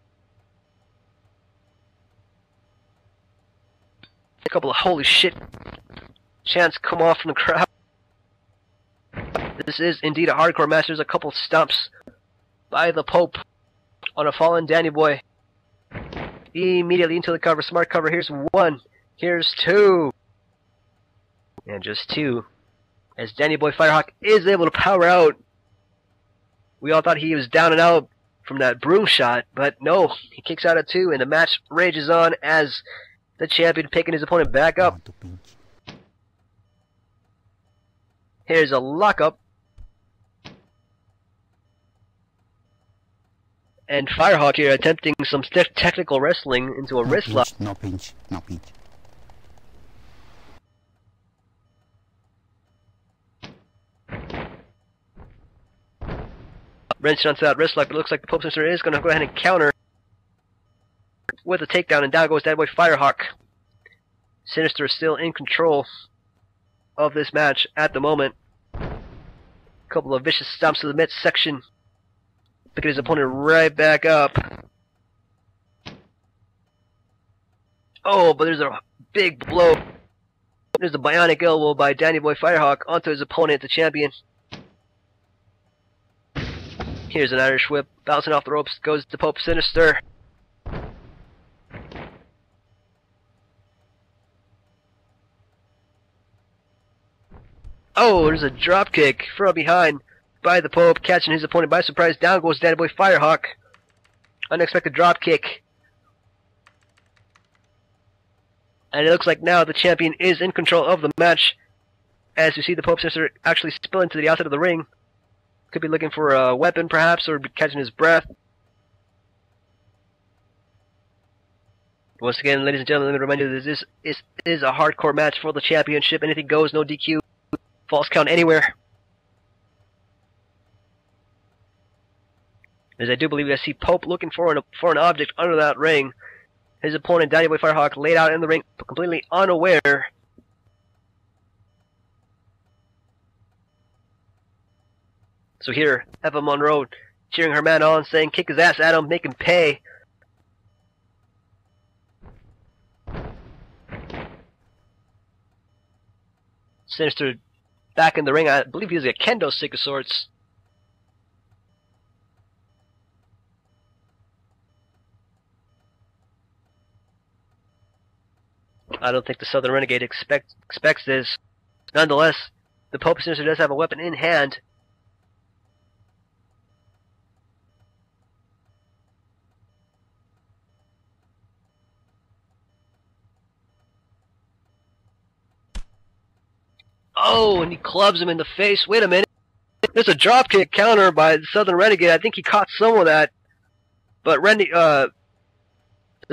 A couple of holy shit chants come off from the crowd. This is indeed a hardcore match. There's a couple stomps by the Pope on a fallen Danny Boy. Immediately into the cover. Smart cover. Here's one. Here's two. And just two. As Danny Boy Firehawk is able to power out. We all thought he was down and out from that broom shot, but no. He kicks out at two, and the match rages on as the champion picking his opponent back up. Here's a lockup. And Firehawk here attempting some technical wrestling into a wrist lock. No pinch, no pinch. Wrenching onto that wrist lock, but it looks like the Pope Sinister is going to go ahead and counter with a takedown, and down goes Danny Boy Firehawk. Sinister is still in control of this match at the moment. A couple of vicious stomps to the midsection, picking his opponent right back up. Oh, but there's a big blow. There's a bionic elbow by Danny Boy Firehawk onto his opponent, the champion. Here's an Irish whip, bouncing off the ropes, goes to Pope Sinister. Oh, there's a drop kick from behind by the Pope, catching his opponent by surprise. Down goes Danny Boy Firehawk. Unexpected drop kick. And it looks like now the champion is in control of the match, as you see the Pope Sinister actually spill into the outside of the ring. Could be looking for a weapon, perhaps, or catching his breath. Once again, ladies and gentlemen, let me remind you that this is a hardcore match for the championship. Anything goes, no DQ, false count anywhere. As I do believe I see Pope looking for an object under that ring. His opponent, Danny Boy Firehawk, laid out in the ring, completely unaware. So here, Eva Monroe cheering her man on, saying, kick his ass at him, make him pay. Sinister back in the ring. I believe he's a kendo stick of sorts. I don't think the Southern Renegade expects this. Nonetheless, the Pope Sinister does have a weapon in hand. Oh, and he clubs him in the face. Wait a minute. There's a dropkick counter by the Southern Renegade. I think he caught some of that. But the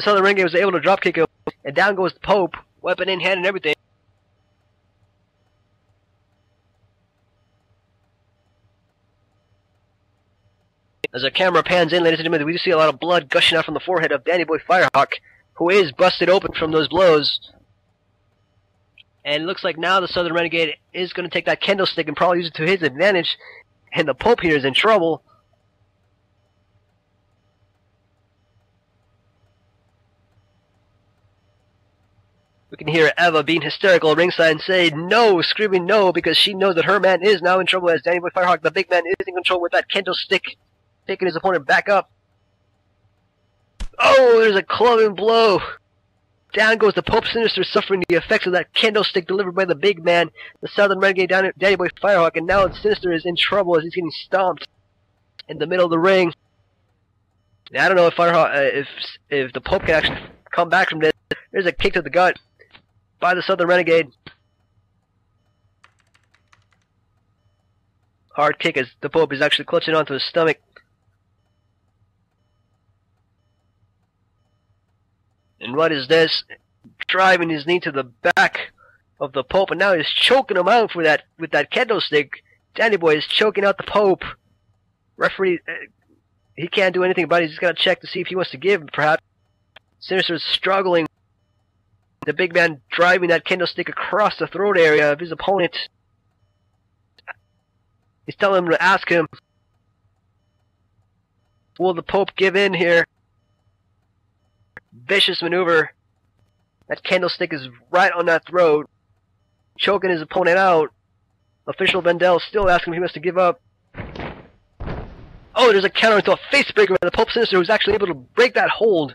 Southern Renegade was able to dropkick him. And down goes the Pope, weapon in hand and everything. As the camera pans in, ladies and gentlemen, we do see a lot of blood gushing out from the forehead of Danny Boy Firehawk, who is busted open from those blows. And it looks like now the Southern Renegade is going to take that kendo stick and probably use it to his advantage. And the Pope here is in trouble. We can hear Eva being hysterical at ringside and say no, screaming no, because she knows that her man is now in trouble as Danny Boy Firehawk, the big man, is in control with that kendo stick, picking his opponent back up. Oh, there's a clubbing blow Down goes the Pope Sinister, suffering the effects of that candlestick delivered by the big man, the Southern Renegade down at Danny Boy Firehawk, and now Sinister is in trouble as he's getting stomped in the middle of the ring. Now, I don't know if Firehawk, if the Pope can actually come back from this. There's a kick to the gut by the Southern Renegade. Hard kick as the Pope is actually clutching onto his stomach. And what is this? Driving his knee to the back of the Pope, and now he's choking him out with that candlestick. Danny Boy is choking out the Pope. Referee, he can't do anything about it. He's just got to check to see if he wants to give, perhaps. Sinister is struggling. The big man driving that candlestick across the throat area of his opponent. He's telling him to ask him, will the Pope give in here? Vicious maneuver. That candlestick is right on that throat, choking his opponent out. Official Vendel still asking if he wants to give up. Oh, there's a counter into a facebreaker by the Pope Sinister, who's actually able to break that hold.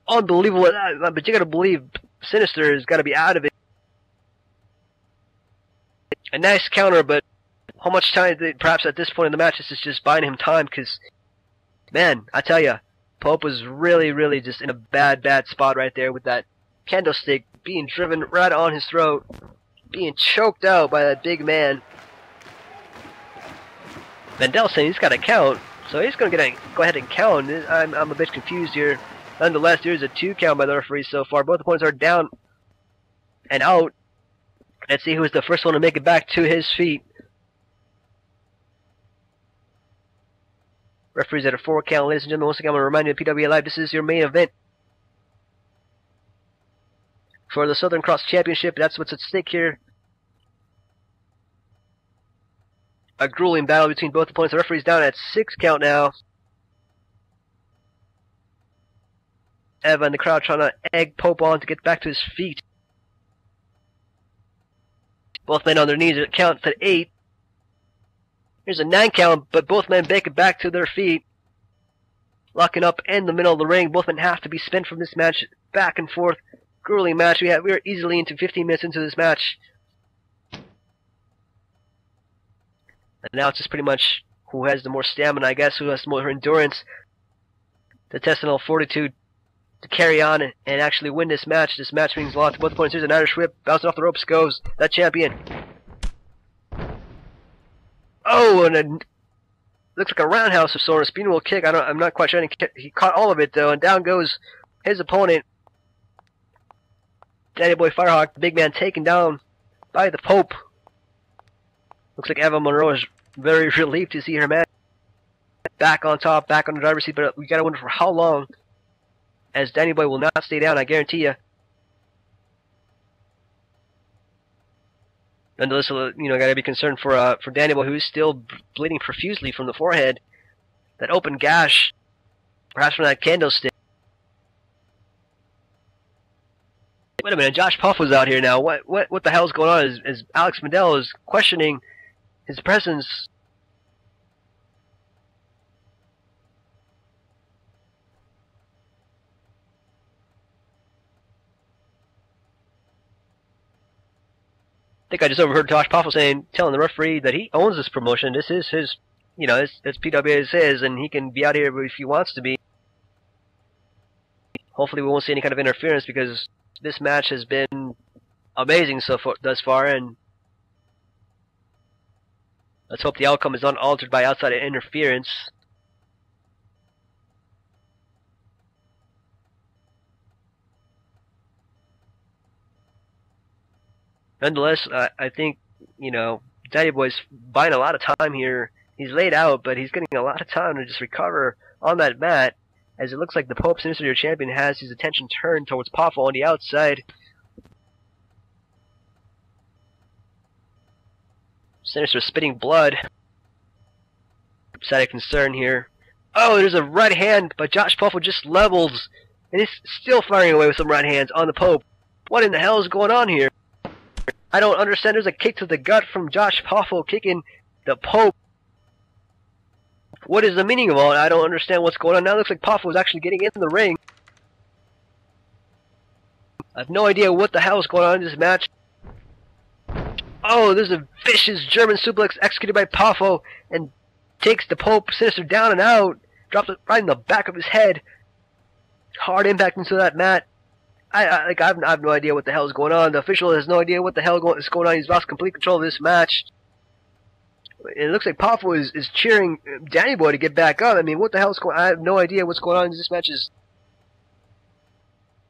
Unbelievable, but you gotta believe Sinister has got to be out of it. A nice counter, but how much time, perhaps at this point in the match, this is just buying him time, because, man, I tell ya, Pope was really just in a bad spot right there with that candlestick being driven right on his throat, being choked out by that big man. Vendel saying he's got to count, so he's going to go ahead and count. I'm a bit confused here. Nonetheless, there's a 2 count by the referee so far. Both opponents are down and out. Let's see who is the first one to make it back to his feet. Referees at a 4 count. Ladies and gentlemen, once again, I'm going to remind you of PWA Live. This is your main event for the Southern Cross Championship. That's what's at stake here. A grueling battle between both opponents. The referee's down at 6 count now. Eva and the crowd trying to egg Pope on to get back to his feet. Both men on their knees. It counts at 8. Here's a 9 count, but both men make it back to their feet. Locking up in the middle of the ring. Both men have to be spent from this match. Back and forth. Grueling match. We are easily into 15 minutes into this match. And now it's just pretty much who has the more stamina, I guess, who has more endurance. The intestinal fortitude to carry on and actually win this match. This match means a lot to both opponents. Here's an Irish whip. Bouncing off the ropes goes that champion. Oh, and it looks like a roundhouse of sorts. Spinal kick. I'm not quite sure. He caught all of it, though, and down goes his opponent. Danny Boy Firehawk, the big man, taken down by the Pope. Looks like Eva Monroe is very relieved to see her man back on top, back on the driver's seat, but we gotta wonder for how long, as Danny Boy will not stay down, I guarantee you. Nonetheless, gotta be concerned for Danny Boy, who is still bleeding profusely from the forehead. That open gash, perhaps from that candlestick. Wait a minute, Josh Puff was out here now. What the hell's going on? Is Alex Medel is questioning his presence. I think I just overheard Josh Puff telling the referee that he owns this promotion. This is his, it's PWA is his, and he can be out here if he wants to be. Hopefully we won't see any kind of interference, because this match has been amazing thus far, and let's hope the outcome is not altered by outside interference. Nonetheless, I think, Danny Boy's buying a lot of time here. He's laid out, but he's getting a lot of time to just recover on that mat, as it looks like the Pope Sinister, your champion, has his attention turned towards Poffo on the outside. Sinister spitting blood. Side of concern here. Oh, there's a right hand, but Josh Poffo just levels, and he's still firing away with some right hands on the Pope. What in the hell is going on here? I don't understand. There's a kick to the gut from Josh Poffo kicking the Pope. What is the meaning of all that? I don't understand what's going on. Now it looks like Poffo is actually getting in the ring. I have no idea what the hell is going on in this match. Oh, there's a vicious German suplex executed by Poffo and takes the Pope Sinister down and out. Drops it right in the back of his head. Hard impact into that mat. I have no idea what the hell is going on. The official has no idea what the hell is going on. He's lost complete control of this match. It looks like Poffo is cheering Danny Boy to get back up. I mean, what the hell is going on? I have no idea what's going on. This match is...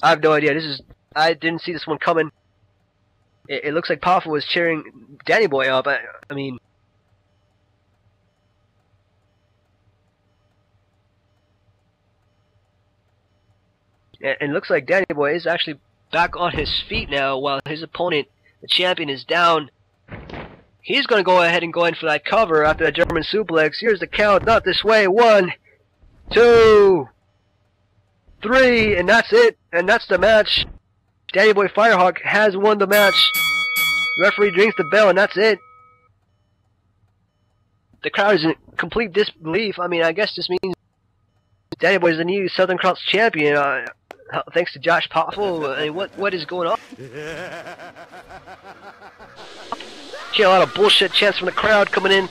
I have no idea. I didn't see this one coming. It looks like Poffo was cheering Danny Boy up. I mean... It looks like Danny Boy is actually back on his feet now while his opponent, the champion, is down. He's going to go ahead and go in for that cover after that German suplex. Here's the count. Not this way. 1, 2, 3, and that's it. And that's the match. Danny Boy Firehawk has won the match. The referee rings the bell, and that's it. The crowd is in complete disbelief. I mean, I guess this means Danny Boy is the new Southern Cross champion. Thanks to Josh Poffo. I mean, what is going on? See a lot of bullshit chants from the crowd coming in.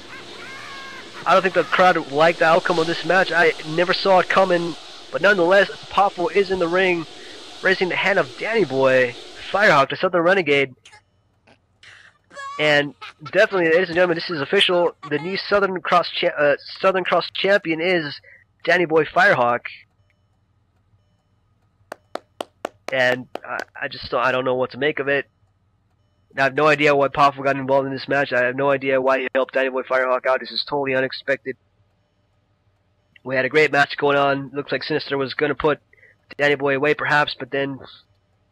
I don't think the crowd liked the outcome of this match. I never saw it coming, but nonetheless, Poffo is in the ring, raising the hand of Danny Boy Firehawk, the Southern Renegade. And definitely, ladies and gentlemen, this is official. The new Southern Cross champion is Danny Boy Firehawk. And I don't know what to make of it. I have no idea why Poffo got involved in this match. I have no idea why he helped Danny Boy Firehawk out. This is totally unexpected. We had a great match going on. Looks like Sinister was going to put Danny Boy away perhaps, but then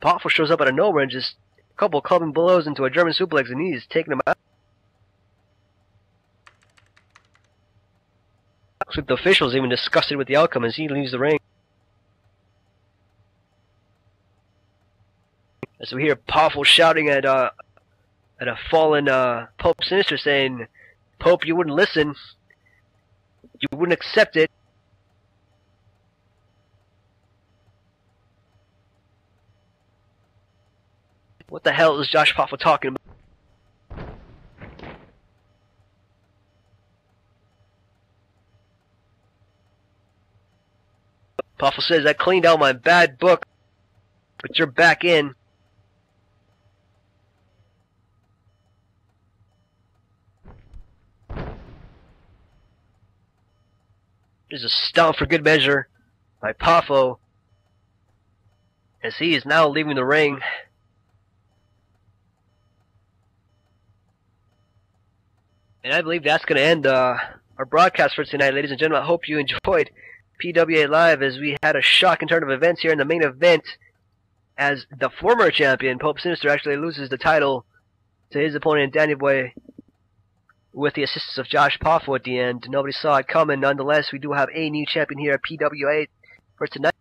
Poffo shows up out of nowhere and just a couple clubbing blows into a German suplex, and he's taking him out. Looks like the official's even disgusted with the outcome as he leaves the ring. As we hear Poffo shouting at a fallen Pope Sinister, saying, "Pope, you wouldn't listen. You wouldn't accept it." What the hell is Josh Poffo talking about? Poffo says, "I cleaned out my bad book, but you're back in." There's a stomp for good measure by Poffo as he is now leaving the ring. And I believe that's going to end our broadcast for tonight, ladies and gentlemen. I hope you enjoyed PWA Live as we had a shocking turn of events here in the main event as the former champion, Pope Sinister, actually loses the title to his opponent, Danny Boy, with the assistance of Josh Poffo at the end. Nobody saw it coming. Nonetheless, we do have a new champion here at PWA for tonight.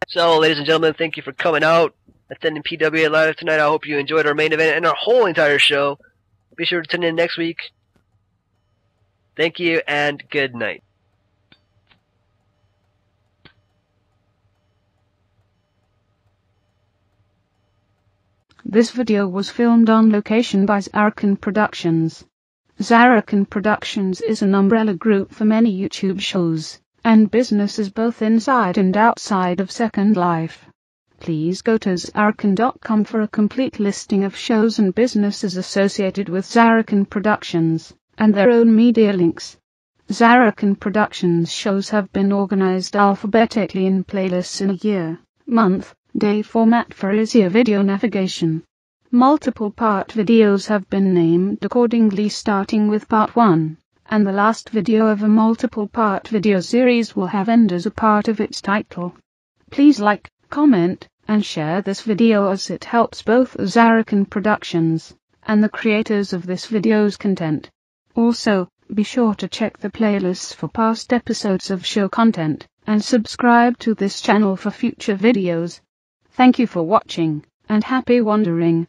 So, ladies and gentlemen, thank you for coming out, attending PWA Live tonight. I hope you enjoyed our main event and our whole entire show. Be sure to tune in next week. Thank you, and good night. This video was filmed on location by Zarakan Productions. Zarakan Productions is an umbrella group for many YouTube shows and businesses both inside and outside of Second Life. Please go to Zarakan.com for a complete listing of shows and businesses associated with Zarakan Productions and their own media links. Zarakan Productions shows have been organized alphabetically in playlists in a year, month, day format for easier video navigation. Multiple part videos have been named accordingly, starting with part 1, and the last video of a multiple part video series will have end as a part of its title. Please like, comment, and share this video as it helps both Zarakan Productions and the creators of this video's content. Also, be sure to check the playlists for past episodes of show content, and subscribe to this channel for future videos. Thank you for watching, and happy wandering.